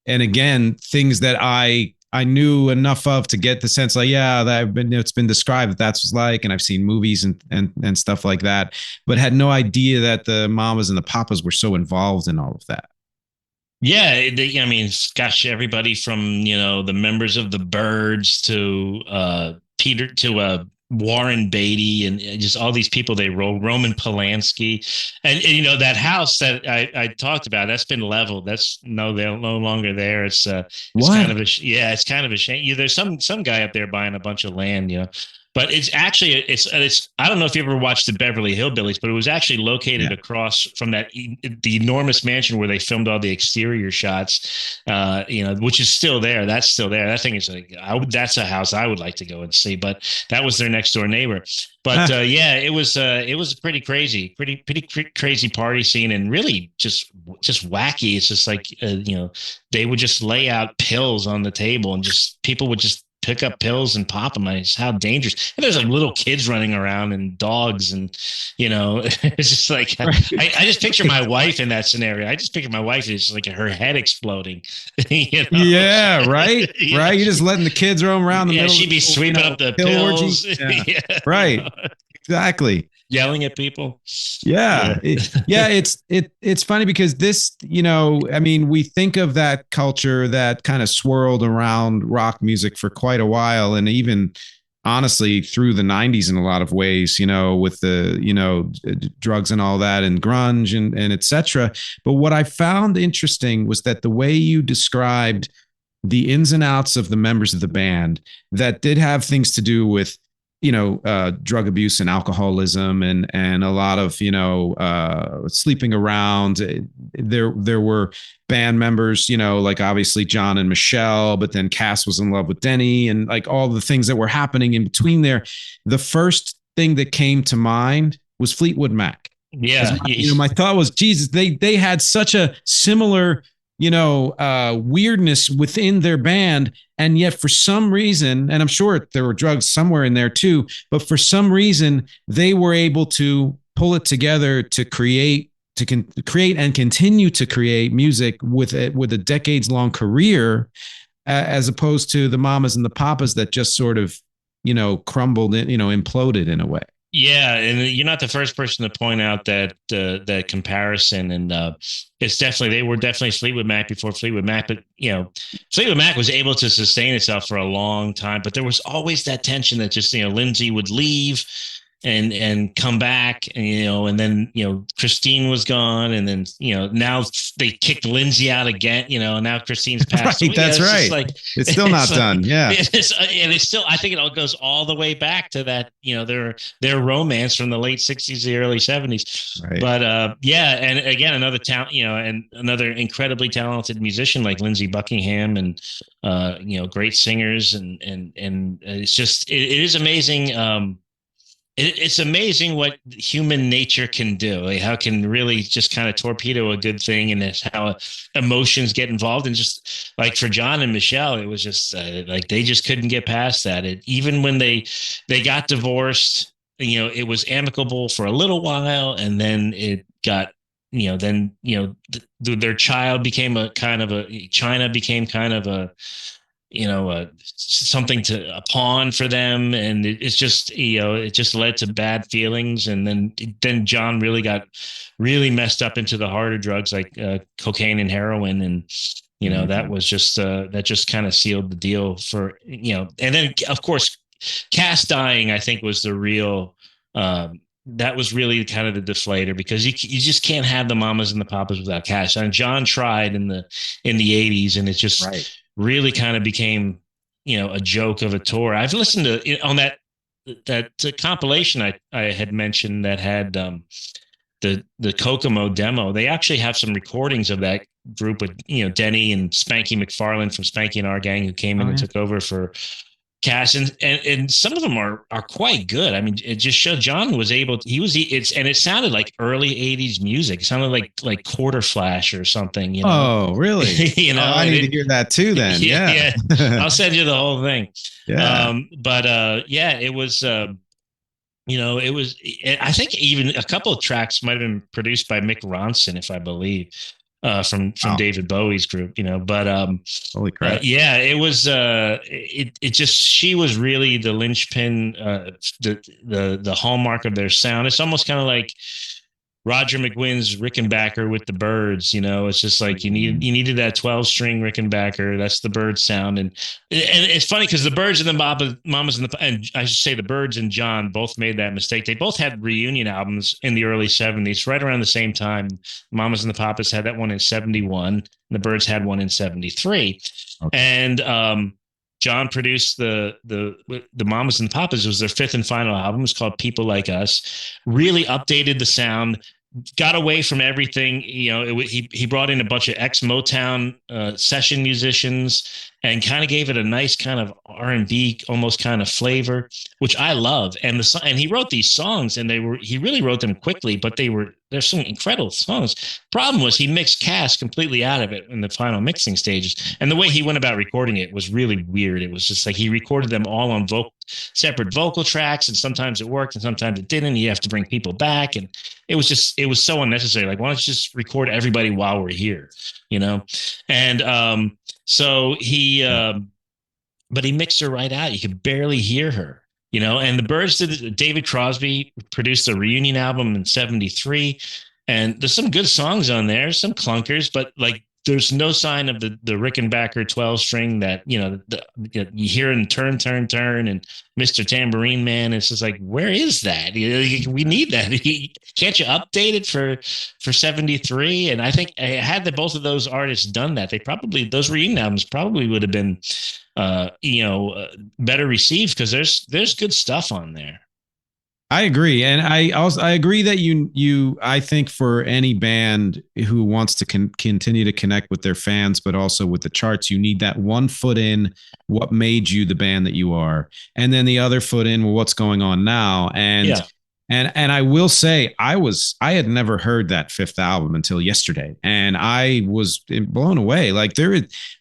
again, things that I knew enough of to get the sense like, it's been described that's what's like, and I've seen movies and stuff like that, but had no idea that the mamas and the papas were so involved in all of that. Yeah, I mean, gosh, everybody from the members of the Byrds to Peter to Warren Beatty and just all these people they roll, Roman Polanski, and that house that I talked about, that's been leveled. They're no longer there. It's kind of it's kind of a shame. There's some guy up there buying a bunch of land, but it's actually it's I don't know if you ever watched the Beverly Hillbillies, but it was actually located across from the enormous mansion where they filmed all the exterior shots, which is still there. That's still there. That thing is that's a house I would like to go and see, but that was their next door neighbor. But it was a pretty crazy party scene, and really just wacky. It's just like they would just lay out pills on the table, and just people would just pick up pills and pop them. It's how dangerous. And there's like little kids running around and dogs, and it's just like I just picture my wife in that scenario. I just picture my wife is like her head exploding. Yeah, right. Right. You're just letting the kids roam around the middle. She'd be sweeping up the pills. Right. Exactly. Yelling at people. It's funny because this, we think of that culture that kind of swirled around rock music for quite a while, and even honestly through the 90s in a lot of ways, with the drugs and all that and grunge and etc. But what I found interesting was that the way you described the ins and outs of the members of the band that did have things to do with drug abuse and alcoholism and a lot of, sleeping around. There were band members, like obviously John and Michelle, but then Cass was in love with Denny, and like all the things that were happening in between there. The first thing that came to mind was Fleetwood Mac. Yeah. My thought was, Jesus, they had such a similar weirdness within their band. And yet for some reason, and I'm sure there were drugs somewhere in there too, but for some reason they were able to pull it together to create and continue to create music with a decades long career, as opposed to the mamas and the papas that just sort of, crumbled, imploded in a way. Yeah, and you're not the first person to point out that comparison, and they were definitely Fleetwood Mac before Fleetwood Mac, but Fleetwood Mac was able to sustain itself for a long time, but there was always that tension that just Lindsay would leave and come back, and then Christine was gone, and then now they kicked Lindsay out again, and now Christine's passed. Right, that's right. Like, it's still not done. Yeah, and it's still. I think it all goes all the way back to that their romance from the late '60s, the early '70s. Right. But and again, another talent, and another incredibly talented musician like Lindsey Buckingham, and great singers, and it's just it is amazing. It's amazing what human nature can do, like how it can really just kind of torpedo a good thing, and it's how emotions get involved. And just like for John and Michelle, it was just like they just couldn't get past that. Even when they got divorced, it was amicable for a little while, and then it got their child became China became kind of a something to a pawn for them, and it's just it just led to bad feelings, and then John really got messed up into the harder drugs like cocaine and heroin, and that was just that just kind of sealed the deal for and then of course Cass dying, I think, was the real that was really kind of the deflator, because you just can't have the mamas and the papas without Cass. And John tried in the 80s, and it just really kind of became, a joke of a tour. I've listened to on that compilation I had mentioned that had the Kokomo demo. They actually have some recordings of that group with, Denny and Spanky McFarland from Spanky and Our Gang, who came in and took over for Cass, and some of them are quite good. I mean, it just showed John was able to, and it sounded like early 80s music. It sounded like Quarter Flash or something, you know. Oh, really? You know, I need to hear that too then. Yeah. I'll send you the whole thing. Yeah. But yeah, it was you know, it was, I think even a couple of tracks might have been produced by Mick Ronson, if I believe, from David Bowie's group, you know, but, holy crap. yeah, it was, it just, she was really the linchpin, the hallmark of their sound. It's almost kind of like Roger McGuinn's Rickenbacker with the Birds, you know. It's just like you needed that 12-string Rickenbacker. That's the Bird sound, and it's funny because the Birds and the Mamas and I should say the Birds and John both made that mistake. They both had reunion albums in the early '70s, right around the same time. Mamas and the Papas had that one in '71, and the Birds had one in '73, okay. And John produced the Mamas and the Papas. It was their fifth and final album. It's called People Like Us. Really updated the sound, got away from everything. You know, he brought in a bunch of ex-Motown session musicians and kind of gave it a nice kind of R&B almost kind of flavor, which I love. And he wrote these songs, and he really wrote them quickly, but there's some incredible songs. Problem was he mixed Cass completely out of it in the final mixing stages. And the way he went about recording it was really weird. It was just like he recorded them all on separate vocal tracks, and sometimes it worked and sometimes it didn't. You have to bring people back, and it was so unnecessary. Like, why don't you just record everybody while we're here, you know? And so but he mixed her right out. You could barely hear her, you know. And the Birds David Crosby produced a reunion album in '73, and there's some good songs on there, some clunkers, but like there's no sign of the Rickenbacker 12-string that, you know, you hear in Turn, Turn, Turn and Mr. Tambourine Man. It's just like, where is that? We need that. Can't you update it for 73? And I think had both of those artists done that, those reunion albums probably would have been, better received, because there's good stuff on there. I agree. And I agree that I think for any band who wants to continue to connect with their fans, but also with the charts, you need that one foot in what made you the band that you are. And then the other foot in, well, what's going on now. And, yeah. And I will say I had never heard that fifth album until yesterday, and I was blown away. Like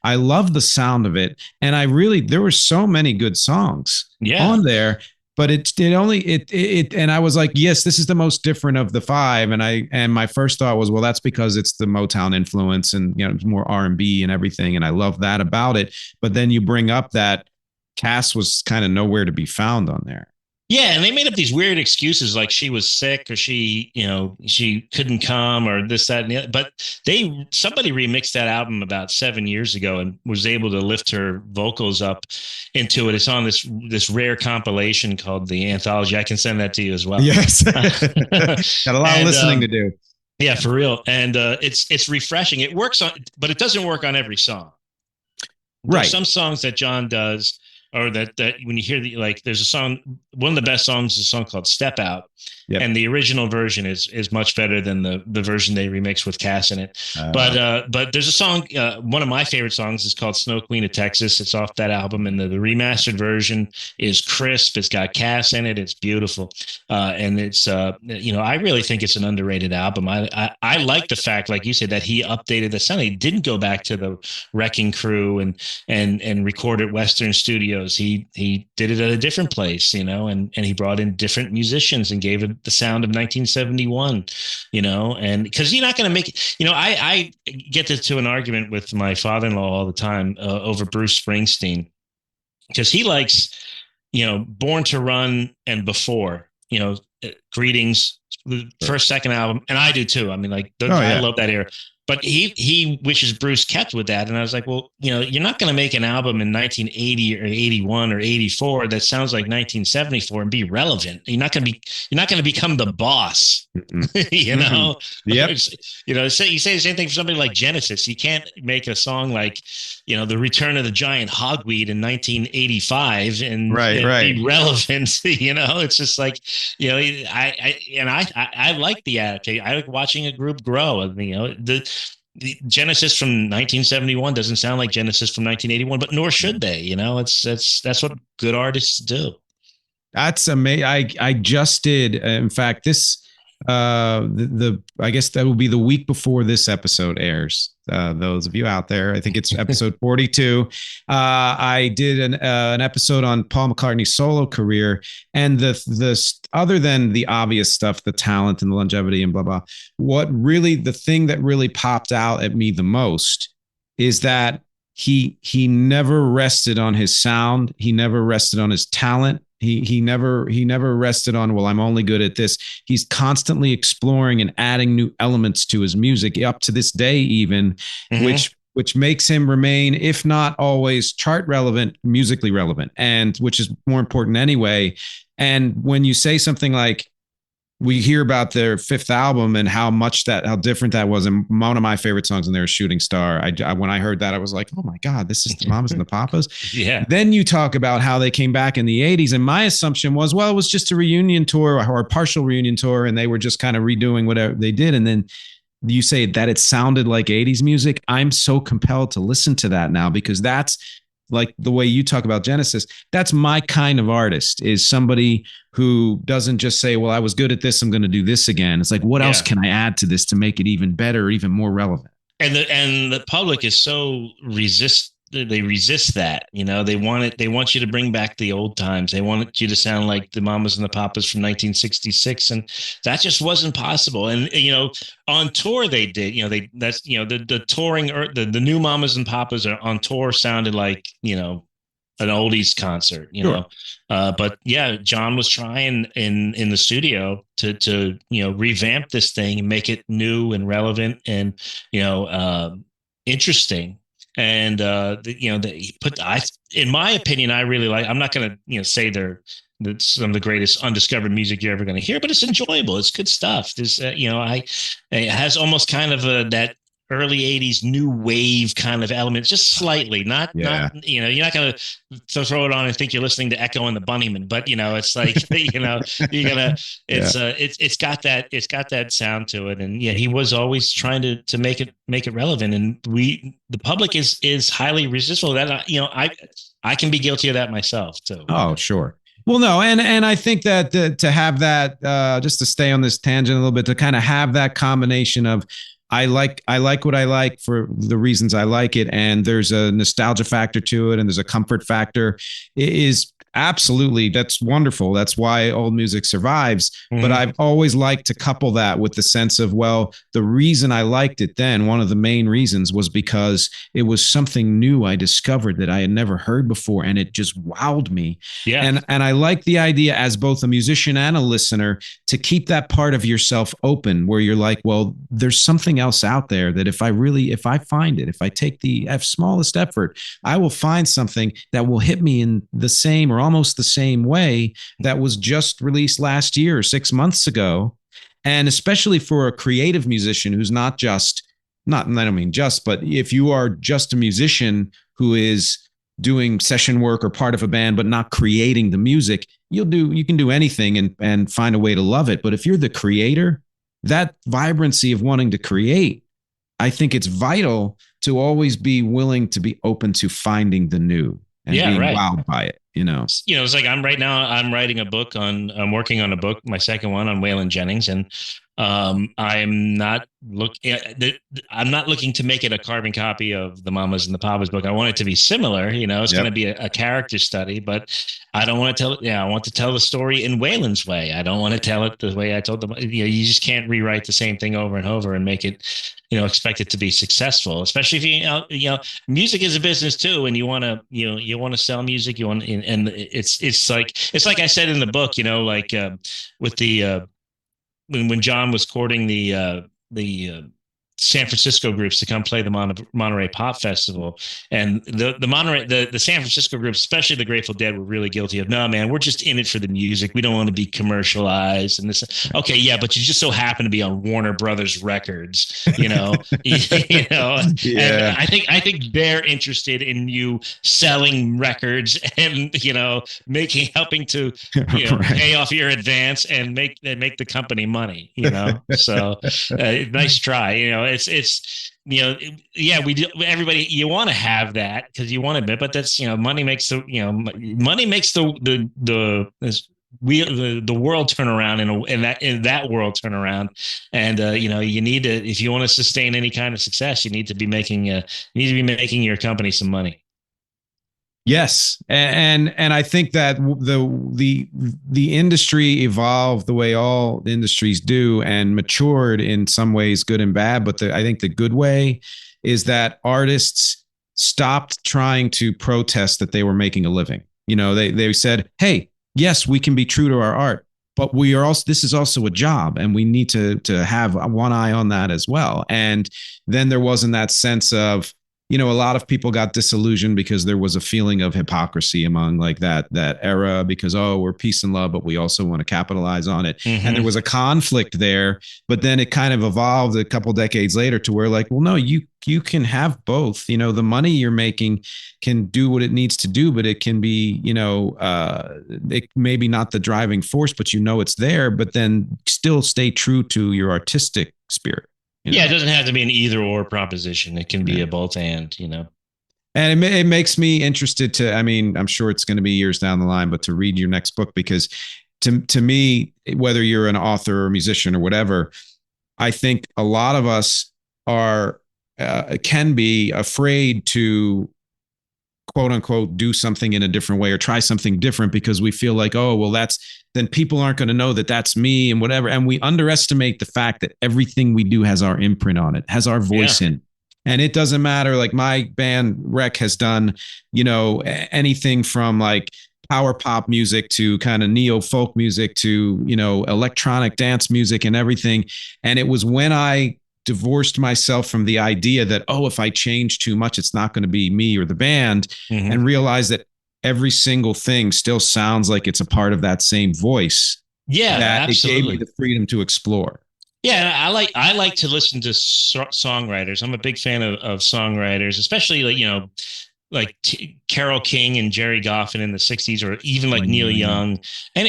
I love the sound of it. And there were so many good songs on there. But and I was like, yes, this is the most different of the five. And my first thought was, well, that's because it's the Motown influence and, you know, it's more R&B and everything. And I love that about it. But then you bring up that Cass was kind of nowhere to be found on there. Yeah, and they made up these weird excuses like she was sick or she couldn't come or this, that, and the other. But somebody remixed that album about 7 years ago and was able to lift her vocals up into it. It's on this rare compilation called The Anthology. I can send that to you as well. Yes. Got a lot of listening to do. Yeah, for real. And it's refreshing. It works but it doesn't work on every song. There's some songs that John does, or that when you hear there's a song, one of the best songs is a song called Step Out. Yep. And the original version is much better than the version they remixed with Cass in it. But there's a song, one of my favorite songs is called Snow Queen of Texas. It's off that album, and the remastered version is crisp. It's got Cass in it. It's beautiful. And it's, I really think it's an underrated album. I like the fact, like you said, that he updated the sound. He didn't go back to the Wrecking Crew and record at Western Studios. He did it at a different place, you know, and he brought in different musicians and gave it the sound of 1971, you know, and because you're not going to make it, you know, I get into an argument with my father-in-law all the time over Bruce Springsteen, because he likes, you know, Born to Run and Before, you know, Greetings, the first, second album. And I do too. I mean, I love that era. But he wishes Bruce kept with that. And I was like, well, you know, you're not going to make an album in 1980 or 81 or 84 that sounds like 1974 and be relevant. You're not going to become the boss, you know? Yep. You know, you say the same thing for somebody like Genesis. You can't make a song like, you know, The Return of the Giant Hogweed in 1985 and be relevant. You know, it's just like, you know, I like the attitude. I like watching a group grow. You know, the Genesis from 1971 doesn't sound like Genesis from 1981, but nor should they. You know, that's what good artists do. That's amazing. I just did. In fact, this the I guess that will be the week before this episode airs. Those of you out there, I think it's episode 42. I did an episode on Paul McCartney's solo career, and the other than the obvious stuff, the talent and the longevity and blah blah. The thing that really popped out at me the most is that he never rested on his sound. He never rested on his talent. He never rested on, well, I'm only good at this. He's constantly exploring and adding new elements to his music up to this day, even, which makes him remain, if not always chart relevant, musically relevant, and which is more important anyway. And when you say something like, we hear about their fifth album and how different that was. And one of my favorite songs in there is Shooting Star. When I heard that, I was like, oh my God, this is the Mamas and the Papas. Yeah. Then you talk about how they came back in the 80s. And my assumption was, well, it was just a reunion tour or a partial reunion tour. And they were just kind of redoing whatever they did. And then you say that it sounded like 80s music. I'm so compelled to listen to that now, because that's like the way you talk about Genesis. That's my kind of artist, is somebody who doesn't just say, well, I was good at this, I'm going to do this again. It's like, what else can I add to this to make it even better, even more relevant? And the public is so they resist that. You know, they want you to bring back the old times. They want you to sound like the Mamas and the Papas from 1966, and that just wasn't possible. And you know, on tour they did. You know, the touring, or the new Mamas and Papas are on tour sounded like, you know, an oldies concert. You know, but yeah, John was trying in the studio to you know, revamp this thing and make it new and relevant and, you know, interesting. And in my opinion, I really like. I'm not going to, you know, say they're some of the greatest undiscovered music you're ever going to hear, but it's enjoyable. It's good stuff. This, you know, it has almost kind of that early 80s new wave kind of element, just slightly, not, you know, you're not going to throw it on and think you're listening to Echo and the Bunnymen, but you know, it's like, you know, you're going to, it's got that sound to it. And yeah, he was always trying to make it relevant. And the public is highly resistful. That, you know, I can be guilty of that myself too. Oh, sure. Well, no. And I think that to have that, just to stay on this tangent a little bit, to kind of have that combination of, I like what I like for the reasons I like it, and there's a nostalgia factor to it, and there's a comfort factor. It is absolutely, that's wonderful. That's why old music survives. But I've always liked to couple that with the sense of, well, the reason I liked it then, one of the main reasons, was because it was something new I discovered that I had never heard before, and it just wowed me. Yeah. And I like the idea, as both a musician and a listener, to keep that part of yourself open, where you're like, well, there's something else out there that if I find it, if I take the smallest effort, I will find something that will hit me in the same or almost the same way that was just released last year or 6 months ago. And especially for a creative musician who's I don't mean just, but if you are just a musician who is doing session work or part of a band, but not creating the music, you can do anything and find a way to love it. But if you're the creator, that vibrancy of wanting to create, I think it's vital to always be willing to be open to finding the new and being wowed by it. You know, it's like I'm writing a book I'm working on a book, my second one, on Waylon Jennings, and I'm not looking to make it a carbon copy of the Mamas and the Papas book. I want it to be similar. You know, it's going to be a character study, but I don't want to tell it. Yeah, I want to tell the story in Waylon's way. I don't want to tell it the way I told them. You know, you just can't rewrite the same thing over and over and make it, you know, expect it to be successful. Especially if you know, music is a business too, and you want to sell music. And it's like I said in the book. You know, like with the. When John was courting the San Francisco groups to come play the Monterey Pop Festival, and the San Francisco groups, especially the Grateful Dead, were really guilty of, no, man, we're just in it for the music. We don't want to be commercialized. And this, okay, yeah, but you just so happen to be on Warner Brothers Records, you know. You know. Yeah. And I think they're interested in you selling records and, you know, helping to, you know, pay off your advance and make the company money, you know. So nice try, you know. yeah, we do. Everybody, you want to have that because you want to, but that's, money makes the world turn around in that world turn around. And you need to, if you want to sustain any kind of success, you need to be making your company some money. Yes, and I think that the industry evolved the way all industries do and matured in some ways, good and bad. But I think the good way is that artists stopped trying to protest that they were making a living. They said, "Hey, yes, we can be true to our art, but we are also, this is also a job, and we need to have one eye on that as well." And then there wasn't that sense of, a lot of people got disillusioned because there was a feeling of hypocrisy among like that era, because, oh, we're peace and love, but we also want to capitalize on it. Mm-hmm. And there was a conflict there, but then it kind of evolved a couple decades later to where like, well, no, you can have both. The money you're making can do what it needs to do, but it can be, it maybe not the driving force, but it's there, but then still stay true to your artistic spirit. Yeah, it doesn't have to be an either or proposition. It can be a both and, And it makes me interested to, I'm sure it's going to be years down the line, but to read your next book, because to me, whether you're an author or musician or whatever, I think a lot of us can be afraid to, quote unquote, do something in a different way or try something different because we feel like, oh, well, then people aren't going to know that that's me and whatever. And we underestimate the fact that everything we do has our imprint on it, has our voice in. And it doesn't matter. Like my band Rec has done, anything from like power pop music to kind of neo folk music to, electronic dance music and everything. And it was when I divorced myself from the idea that, oh, if I change too much, it's not going to be me or the band, mm-hmm. and realized that every single thing still sounds like it's a part of that same voice. Yeah, that absolutely. It gave me the freedom to explore. Yeah, I like to listen to songwriters. I'm a big fan of songwriters, especially like Carole King and Jerry Goffin in the 60s, or even like Neil Young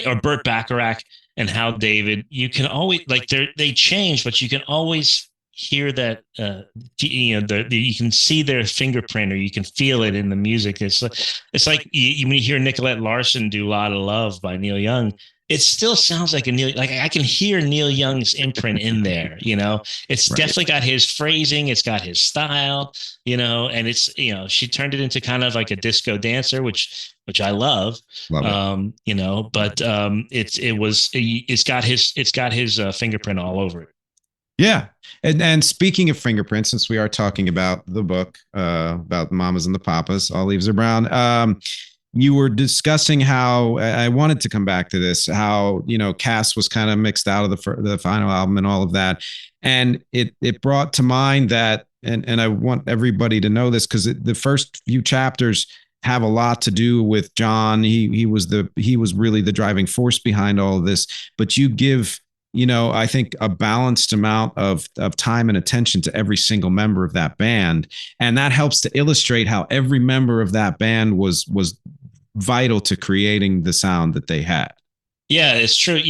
or Burt Bacharach and Hal David. You can always, like, they change, but you can always hear that, you can see their fingerprint, or you can feel it in the music. It's like when you hear Nicolette Larson do "Lot of Love" by Neil Young, it still sounds like I can hear Neil Young's imprint in there. It's right. Definitely got his phrasing, it's got his style, and it's, she turned it into kind of like a disco dancer, which I love it. But it's got his fingerprint all over it. Yeah. And speaking of fingerprints, since we are talking about the book, about the mamas and the papas, all leaves are brown. You were discussing how, I wanted to come back to this, how, Cass was kind of mixed out of the final album and all of that. And it brought to mind that, and I want everybody to know this, because the first few chapters have a lot to do with John. He was really the driving force behind all of this, but you give, I think a balanced amount of time and attention to every single member of that band. And that helps to illustrate how every member of that band was vital to creating the sound that they had. Yeah, it's true.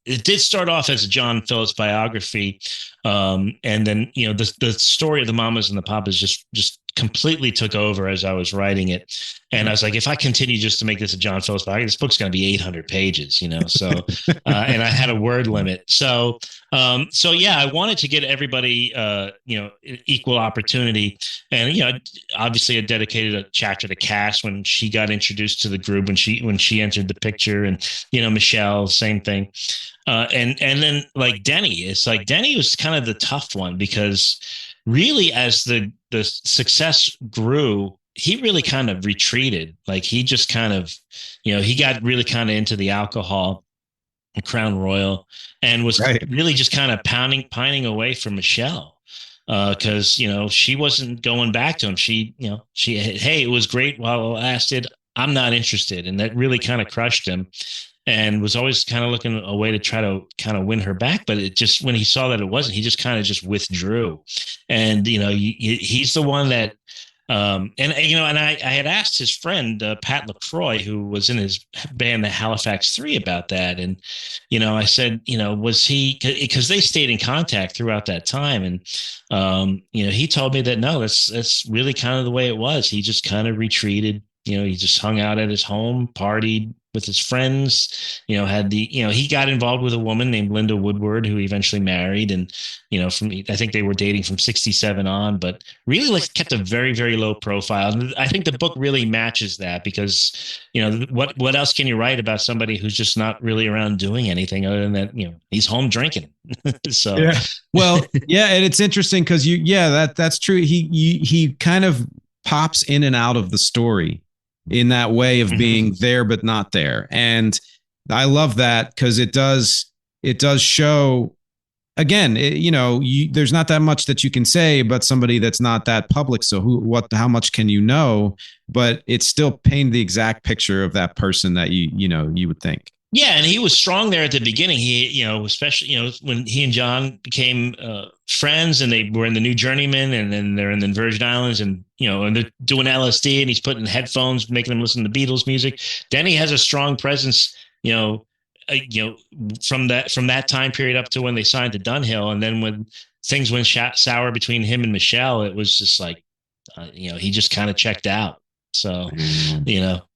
It did start off as a John Phillips biography. And then, the story of the Mamas and the Papas just completely took over as I was writing it. And I was like, if I continue just to make this a John Phillips biography, this book's going to be 800 pages, so, and I had a word limit. So yeah, I wanted to get everybody, equal opportunity. And, obviously I dedicated a chapter to Cass when she got introduced to the group, when she entered the picture, and, Michelle, same thing. And then like Denny, it's like Denny was kind of the tough one, because really as the success grew, he really kind of retreated. Like he just kind of, he got really kind of into the alcohol and Crown Royal, and was really just kind of pining away from Michelle. Cause she wasn't going back to him. She, hey, it was great while it lasted. I'm not interested. And that really kind of crushed him. And was always kind of looking a way to try to kind of win her back. But it just, when he saw that it wasn't, he just kind of just withdrew. And, he's the one that And I had asked his friend Pat LaCroix, who was in his band, the Halifax Three, about that, and I said, was he, because they stayed in contact throughout that time, and he told me that no, that's really kind of the way it was. He just kind of retreated. He just hung out at his home, partied with his friends, he got involved with a woman named Linda Woodward, who he eventually married. And, I think they were dating from 67 on, but really like kept a very, very low profile. And I think the book really matches that because, what else can you write about somebody who's just not really around doing anything other than that, he's home drinking. So, yeah. Well, yeah. And it's interesting because that's true. He kind of pops in and out of the story in that way of being there but not there, and I love that because it does show again. There's not that much that you can say about somebody that's not that public. So how much can you know? But it's still painting the exact picture of that person that you would think. Yeah, and he was strong there at the beginning. He, especially, when he and John became friends, and they were in the new Journeyman, and then they're in the Virgin Islands, and and they're doing LSD, and he's putting headphones, making them listen to Beatles music. Then he has a strong presence, from that time period up to when they signed to Dunhill, and then when things went sour between him and Michelle, it was just like, he just kind of checked out. So,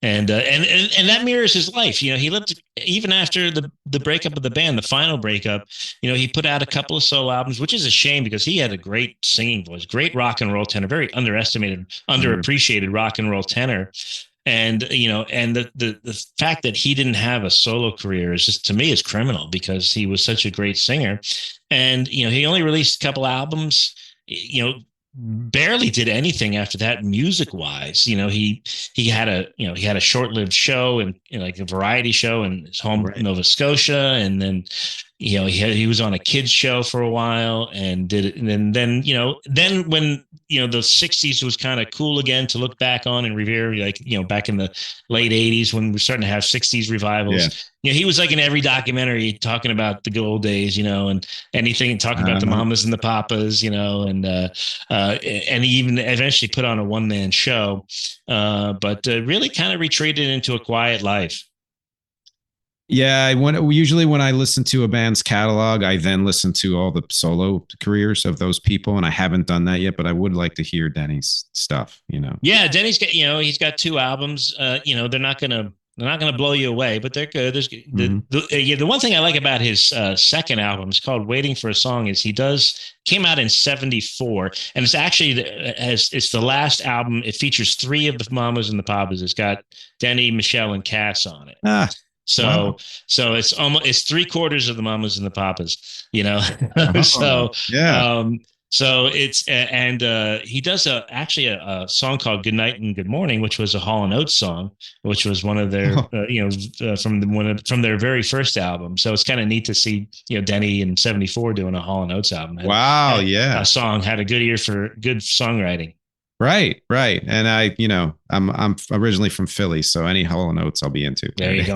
and that mirrors his life. He lived even after the breakup of the band, the final breakup. He put out a couple of solo albums, which is a shame because he had a great singing voice, great rock and roll tenor, very underestimated, underappreciated rock and roll tenor. And and the fact that he didn't have a solo career is just, to me, is criminal because he was such a great singer. And he only released a couple albums. Barely did anything after that music wise. He had a short-lived show and like a variety show in his home, right, Nova Scotia, and then he was on a kids show for a while and did it. And then when the 60s was kind of cool again to look back on and revere, like back in the late 80s when we're starting to have 60s revivals. Yeah. He was like in every documentary talking about the good old days, and anything, talking about the mamas and the papas, and he even eventually put on a one-man show, but really kind of retreated into a quiet life. Yeah, usually when I listen to a band's catalog, I then listen to all the solo careers of those people, and I haven't done that yet. But I would like to hear Denny's stuff. Yeah, Denny's got he's got 2 albums. They're not gonna blow you away, but they're good. The one thing I like about his second album is called "Waiting for a Song" is came out in '74, and it's actually it's the last album. It features 3 of the Mamas and the Papas. It's got Denny, Michelle, and Cass on it. So, wow. So it's 3/4 of the Mamas and the Papas, So, yeah. So it's, and he does actually a song called "Good Night and Good Morning," which was a Hall & Oates song, which was one of their, from their very first album. So it's kind of neat to see, Denny in '74 doing a Hall & Oates album. Wow. Yeah. A song, had a good ear for good songwriting. Right. And I'm originally from Philly, so any Hall & Oates I'll be into. There you go.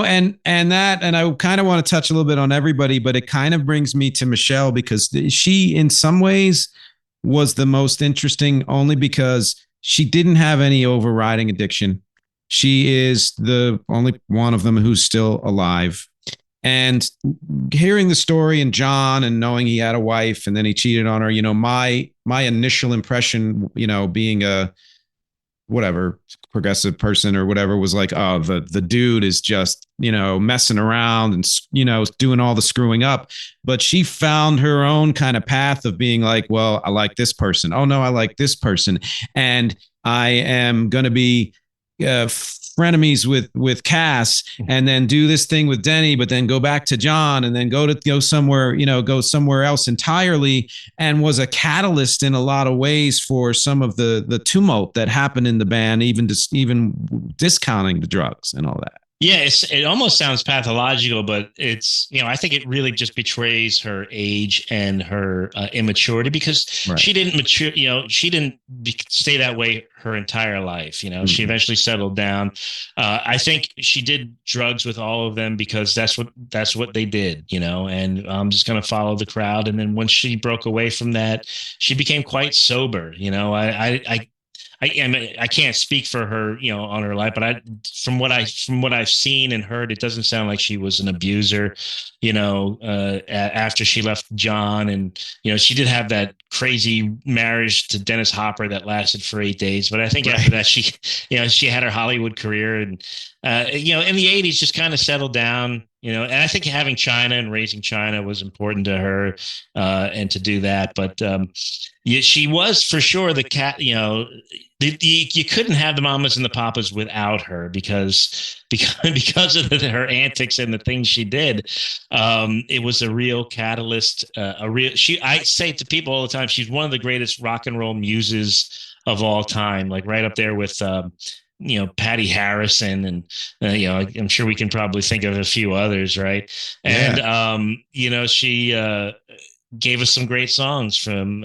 And I kind of want to touch a little bit on everybody, but it kind of brings me to Michelle because she, in some ways, was the most interesting only because she didn't have any overriding addiction. She is the only one of them who's still alive. And hearing the story and John and knowing he had a wife and then he cheated on her, my initial impression, being a whatever progressive person or whatever, was like, oh, the dude is just, messing around and, doing all the screwing up. But she found her own kind of path of being like, well, I like this person. Oh, no, I like this person. And I am going to be frenemies with Cass, and then do this thing with Denny, but then go back to John, and then go somewhere else entirely, and was a catalyst in a lot of ways for some of the tumult that happened in the band, even discounting the drugs and all that. Yeah, it almost sounds pathological, but it's, I think it really just betrays her age and her immaturity, because Right. she didn't mature, she didn't stay that way her entire life. She eventually settled down. I think she did drugs with all of them because that's what they did, and I'm just going to follow the crowd. And then once she broke away from that, she became quite sober. I can't speak for her, on her life, but from what I've seen and heard, it doesn't sound like she was an abuser, after she left John. And, she did have that crazy marriage to Dennis Hopper that lasted for 8 days. But I think after that, she had her Hollywood career, and, in the 80s, just kind of settled down, and I think having China and raising China was important to her, and to do that. But, yeah, she was for sure the cat, you couldn't have the mamas and the papas without her, because of her antics and the things she did. It was a real catalyst. I say to people all the time, she's one of the greatest rock and roll muses of all time, like right up there with Patty Harrison, and I'm sure we can probably think of a few others, right? And she gave us some great songs from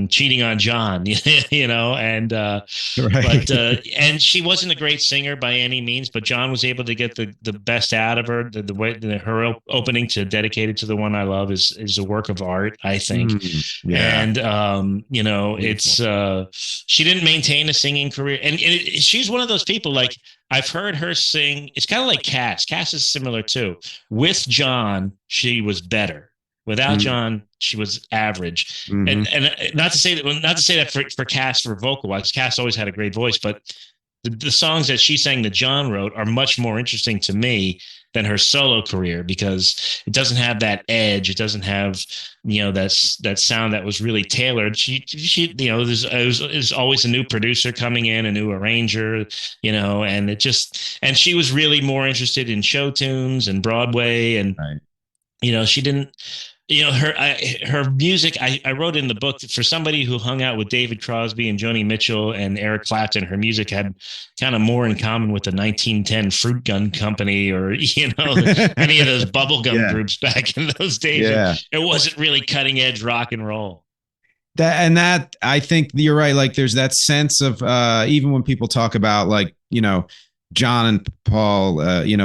Cheating on John, and Right. but and she wasn't a great singer by any means, but John was able to get the best out of her. The way her opening to Dedicated to the One I Love is a work of art, I think. Yeah. And it's she didn't maintain a singing career, and she's one of those people, like, I've heard her sing. It's kind of like Cass. Cass is similar too. With John, she was better. Without John, she was average. And not to say that for Cass, for vocal wise, Cass always had a great voice, but the songs that she sang that John wrote are much more interesting to me than her solo career, because it doesn't have that edge. It doesn't have, that sound that was really tailored. She there's always a new producer coming in, a new arranger, and she was really more interested in show tunes and Broadway. And, she didn't, her music, I wrote in the book, for somebody who hung out with David Crosby and Joni Mitchell and Eric Clapton, her music had kind of more in common with the 1910 Fruit Gun Company, or any of those bubblegum groups back in those days. Yeah. It wasn't really cutting edge rock and roll. That I think you're right. Like, there's that sense of even when people talk about, like, John and Paul,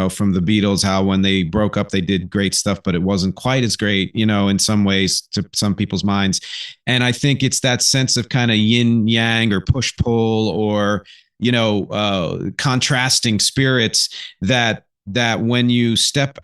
from the Beatles, how when they broke up, they did great stuff, but it wasn't quite as great, in some ways, to some people's minds. And I think it's that sense of kind of yin yang, or push pull, or, contrasting spirits, that when you step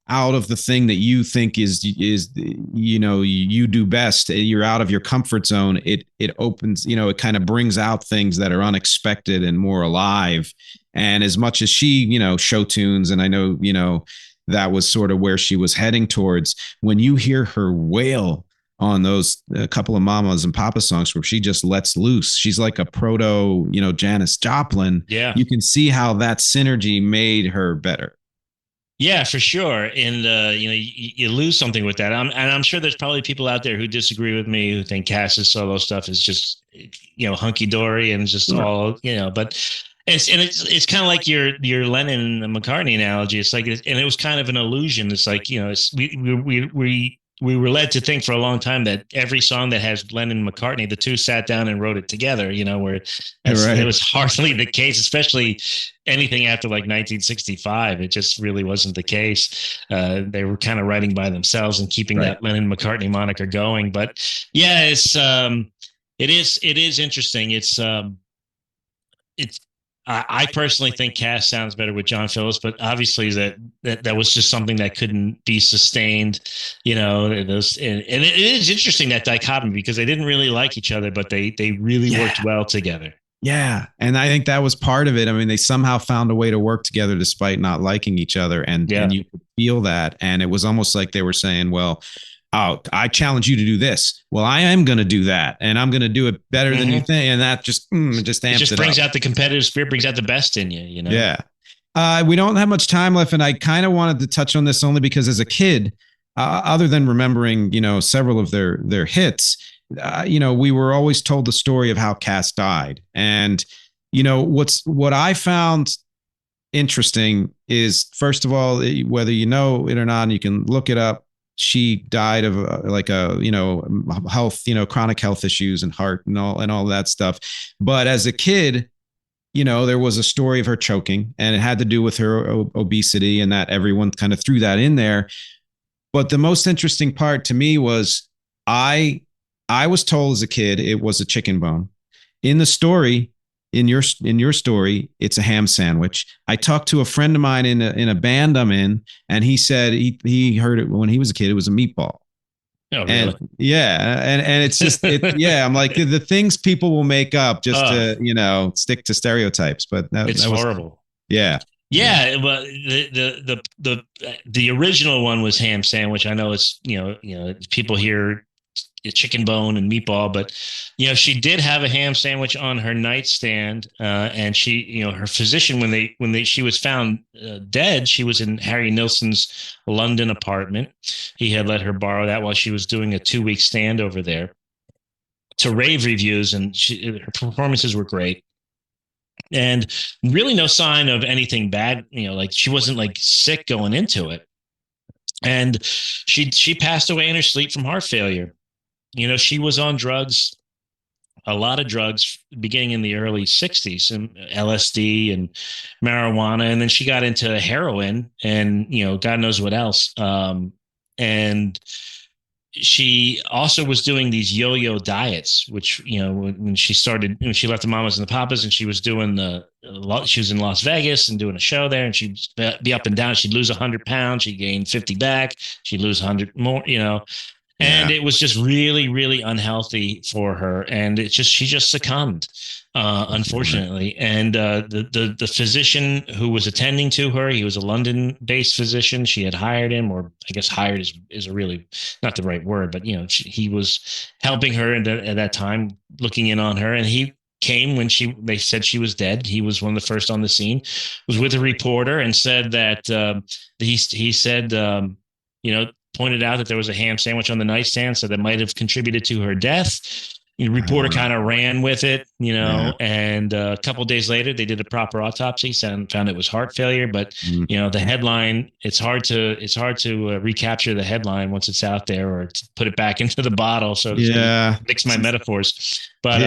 out of the thing that you think is you do best, you're out of your comfort zone, it opens, it kind of brings out things that are unexpected and more alive. And as much as she, show tunes, and I know, that was sort of where she was heading towards, when you hear her wail on those couple of mamas and papa songs where she just lets loose, she's like a proto, Janis Joplin. Yeah. You can see how that synergy made her better. Yeah, for sure. And, you lose something with that. And I'm sure there's probably people out there who disagree with me, who think Cass's solo stuff is just, hunky dory and just all, but it's kind of like your Lennon and McCartney analogy. It's like, and it was kind of an illusion. It's like, we were led to think for a long time that every song that has Lennon and McCartney, the two sat down and wrote it together, where it was hardly the case, especially anything after like 1965. It just really wasn't the case. They were kind of writing by themselves and keeping that Lennon McCartney moniker going. But yeah, it is interesting. I personally think Cass sounds better with John Phillips, but obviously that was just something that couldn't be sustained, and it is interesting, that dichotomy, because they didn't really like each other, but they really worked well together. Yeah. And I think that was part of it. I mean, they somehow found a way to work together despite not liking each other. And you could feel that. And it was almost like they were saying, well, oh, I challenge you to do this. Well, I am going to do that, and I'm going to do it better than you think. And that just brings out the competitive spirit, brings out the best in you, Yeah. We don't have much time left, and I kind of wanted to touch on this only because as a kid, other than remembering, several of their hits, we were always told the story of how Cass died. And, what I found interesting is, first of all, whether you know it or not, and you can look it up. She died of health, chronic health issues and heart and all that stuff. But as a kid, there was a story of her choking, and it had to do with her obesity, and that everyone kind of threw that in there. But the most interesting part to me was I was told as a kid it was a chicken bone. In the story, in your story, it's a ham sandwich. I talked to a friend of mine in a band I'm in, and he said he heard it when he was a kid. It was a meatball. Oh, really? And yeah, and it's just I'm like the things people will make up just to stick to stereotypes. But it's that was horrible. Yeah. Yeah, well, the original one was ham sandwich. I know it's people hear chicken bone and meatball, but she did have a ham sandwich on her nightstand, and she, her physician, when she was found dead, she was in Harry Nilsson's London apartment. He had let her borrow that while she was doing a 2-week stand over there to rave reviews, and her performances were great. And really no sign of anything bad, like she wasn't like sick going into it. And she passed away in her sleep from heart failure. She was on drugs, a lot of drugs, beginning in the early 60s, and LSD and marijuana. And then she got into heroin and, God knows what else. And she also was doing these yo-yo diets, which, when she left the mamas and the papas, and she was doing she was in Las Vegas and doing a show there, and she'd be up and down. She'd lose 100 pounds. She'd gain 50 back. She'd lose 100 more, and it was just really, really unhealthy for her. And she just succumbed, unfortunately. And the physician who was attending to her, he was a London-based physician. She had hired him, or I guess hired is a really not the right word, but he was helping her at that time, looking in on her. And he came when they said she was dead. He was one of the first on the scene. Was with a reporter and said that he said pointed out that there was a ham sandwich on the nightstand, so that might have contributed to her death. The reporter kind of ran with it, and a couple of days later, they did a proper autopsy and found it was heart failure. But the headline, it's hard to recapture the headline once it's out there, or to put it back into the bottle. So to mix my metaphors, but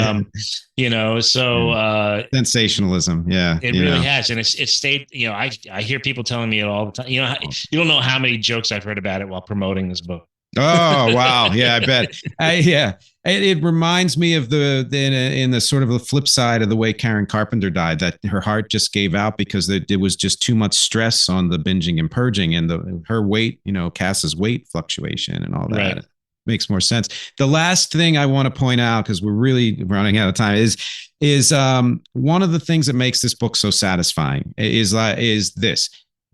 sensationalism, it really has, and it's stayed. I hear people telling me it all the time. You don't know how many jokes I've heard about it while promoting this book. Oh, wow. Yeah, I bet. It reminds me of in the sort of the flip side of the way Karen Carpenter died, that her heart just gave out because it was just too much stress on the binging and purging, and her weight, Cass's weight fluctuation and all that. Right. Makes more sense. The last thing I want to point out, because we're really running out of time, is one of the things that makes this book so satisfying is this.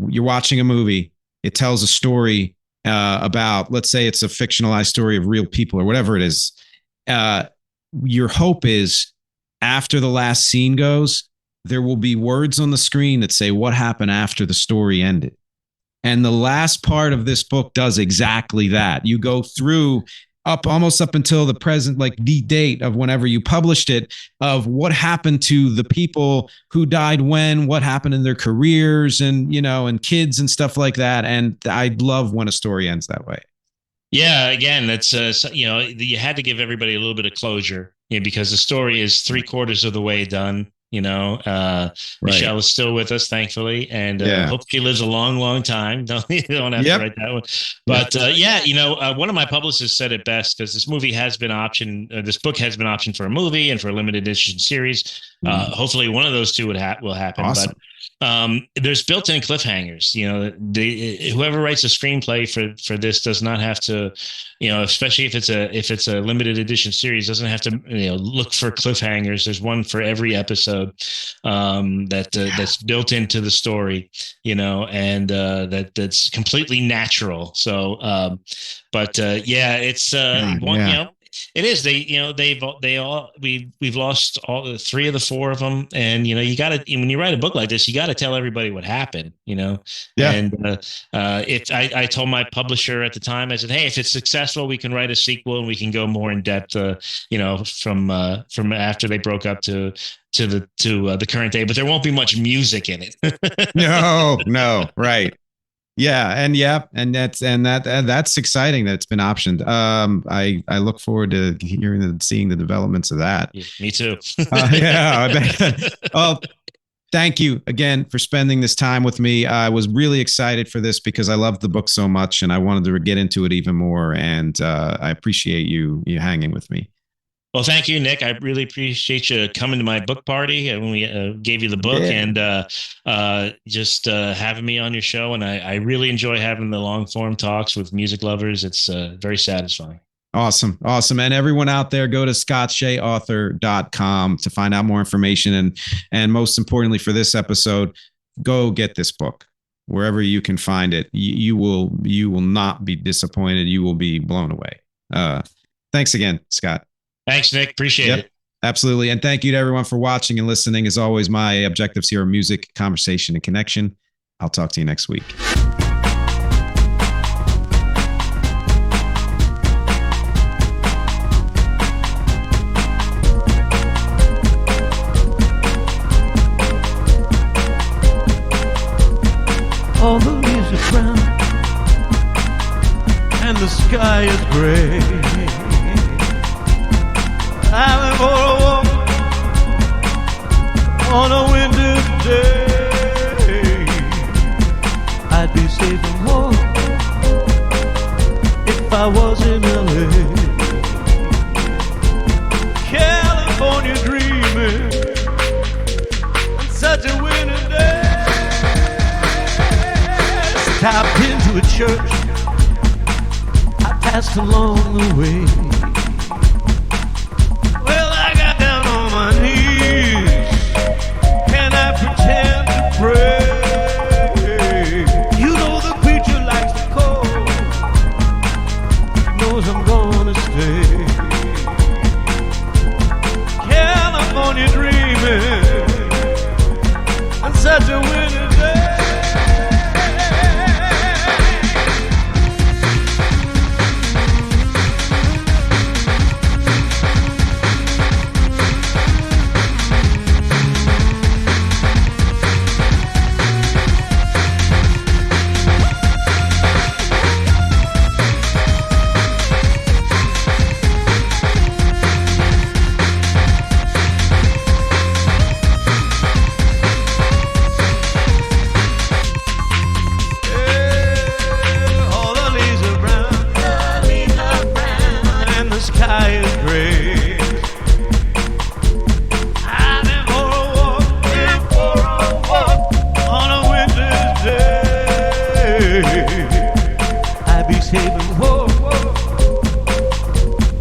You're watching a movie. It tells a story about, let's say it's a fictionalized story of real people or whatever it is. Your hope is after the last scene goes, there will be words on the screen that say what happened after the story ended. And the last part of this book does exactly that. You go through almost up until the present, like the date of whenever you published it, of what happened to the people who died when, what happened in their careers, and and kids and stuff like that. And I love when a story ends that way. Yeah, again, that's you had to give everybody a little bit of closure, because the story is 3/4 of the way done. Michelle is still with us, thankfully, and hope she lives a long, long time. You don't have to write that one. But one of my publicists said it best, because this book has been optioned for a movie and for a limited edition series. Hopefully one of those two will happen. Awesome. But there's built-in cliffhangers. Whoever writes a screenplay for this does not have to, especially if it's a limited edition series, doesn't have to look for cliffhangers. There's one for every episode that's built into the story, and that's completely natural. So, it's It is. We've lost all the three of the four of them, and you got to, when you write a book like this, you got to tell everybody what happened. Yeah. And I told my publisher at the time, I said, hey, if it's successful, we can write a sequel and we can go more in depth. From after they broke up to the current day, but there won't be much music in it. No, right. That's exciting that it's been optioned. I look forward to hearing and seeing the developments of that. Me too. Well, thank you again for spending this time with me. I was really excited for this because I loved the book so much and I wanted to get into it even more. And I appreciate you hanging with me. Well, thank you, Nick. I really appreciate you coming to my book party when we gave you the book and just having me on your show. And I really enjoy having the long form talks with music lovers. It's very satisfying. Awesome. And everyone out there, go to scottsheaauthor.com to find out more information. And most importantly for this episode, go get this book wherever you can find it. You will not be disappointed. You will be blown away. Thanks again, Scott. Thanks, Nick. Appreciate it. Absolutely. And thank you to everyone for watching and listening. As always, my objectives here are music, conversation, and connection. I'll talk to you next week. All the leaves are brown and the sky is gray. I went for a walk on a winter day. I'd be safe and warm if I was in LA. California dreaming on such a winter day. Stopped into a church I passed along the way. Such a winter day.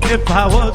If I was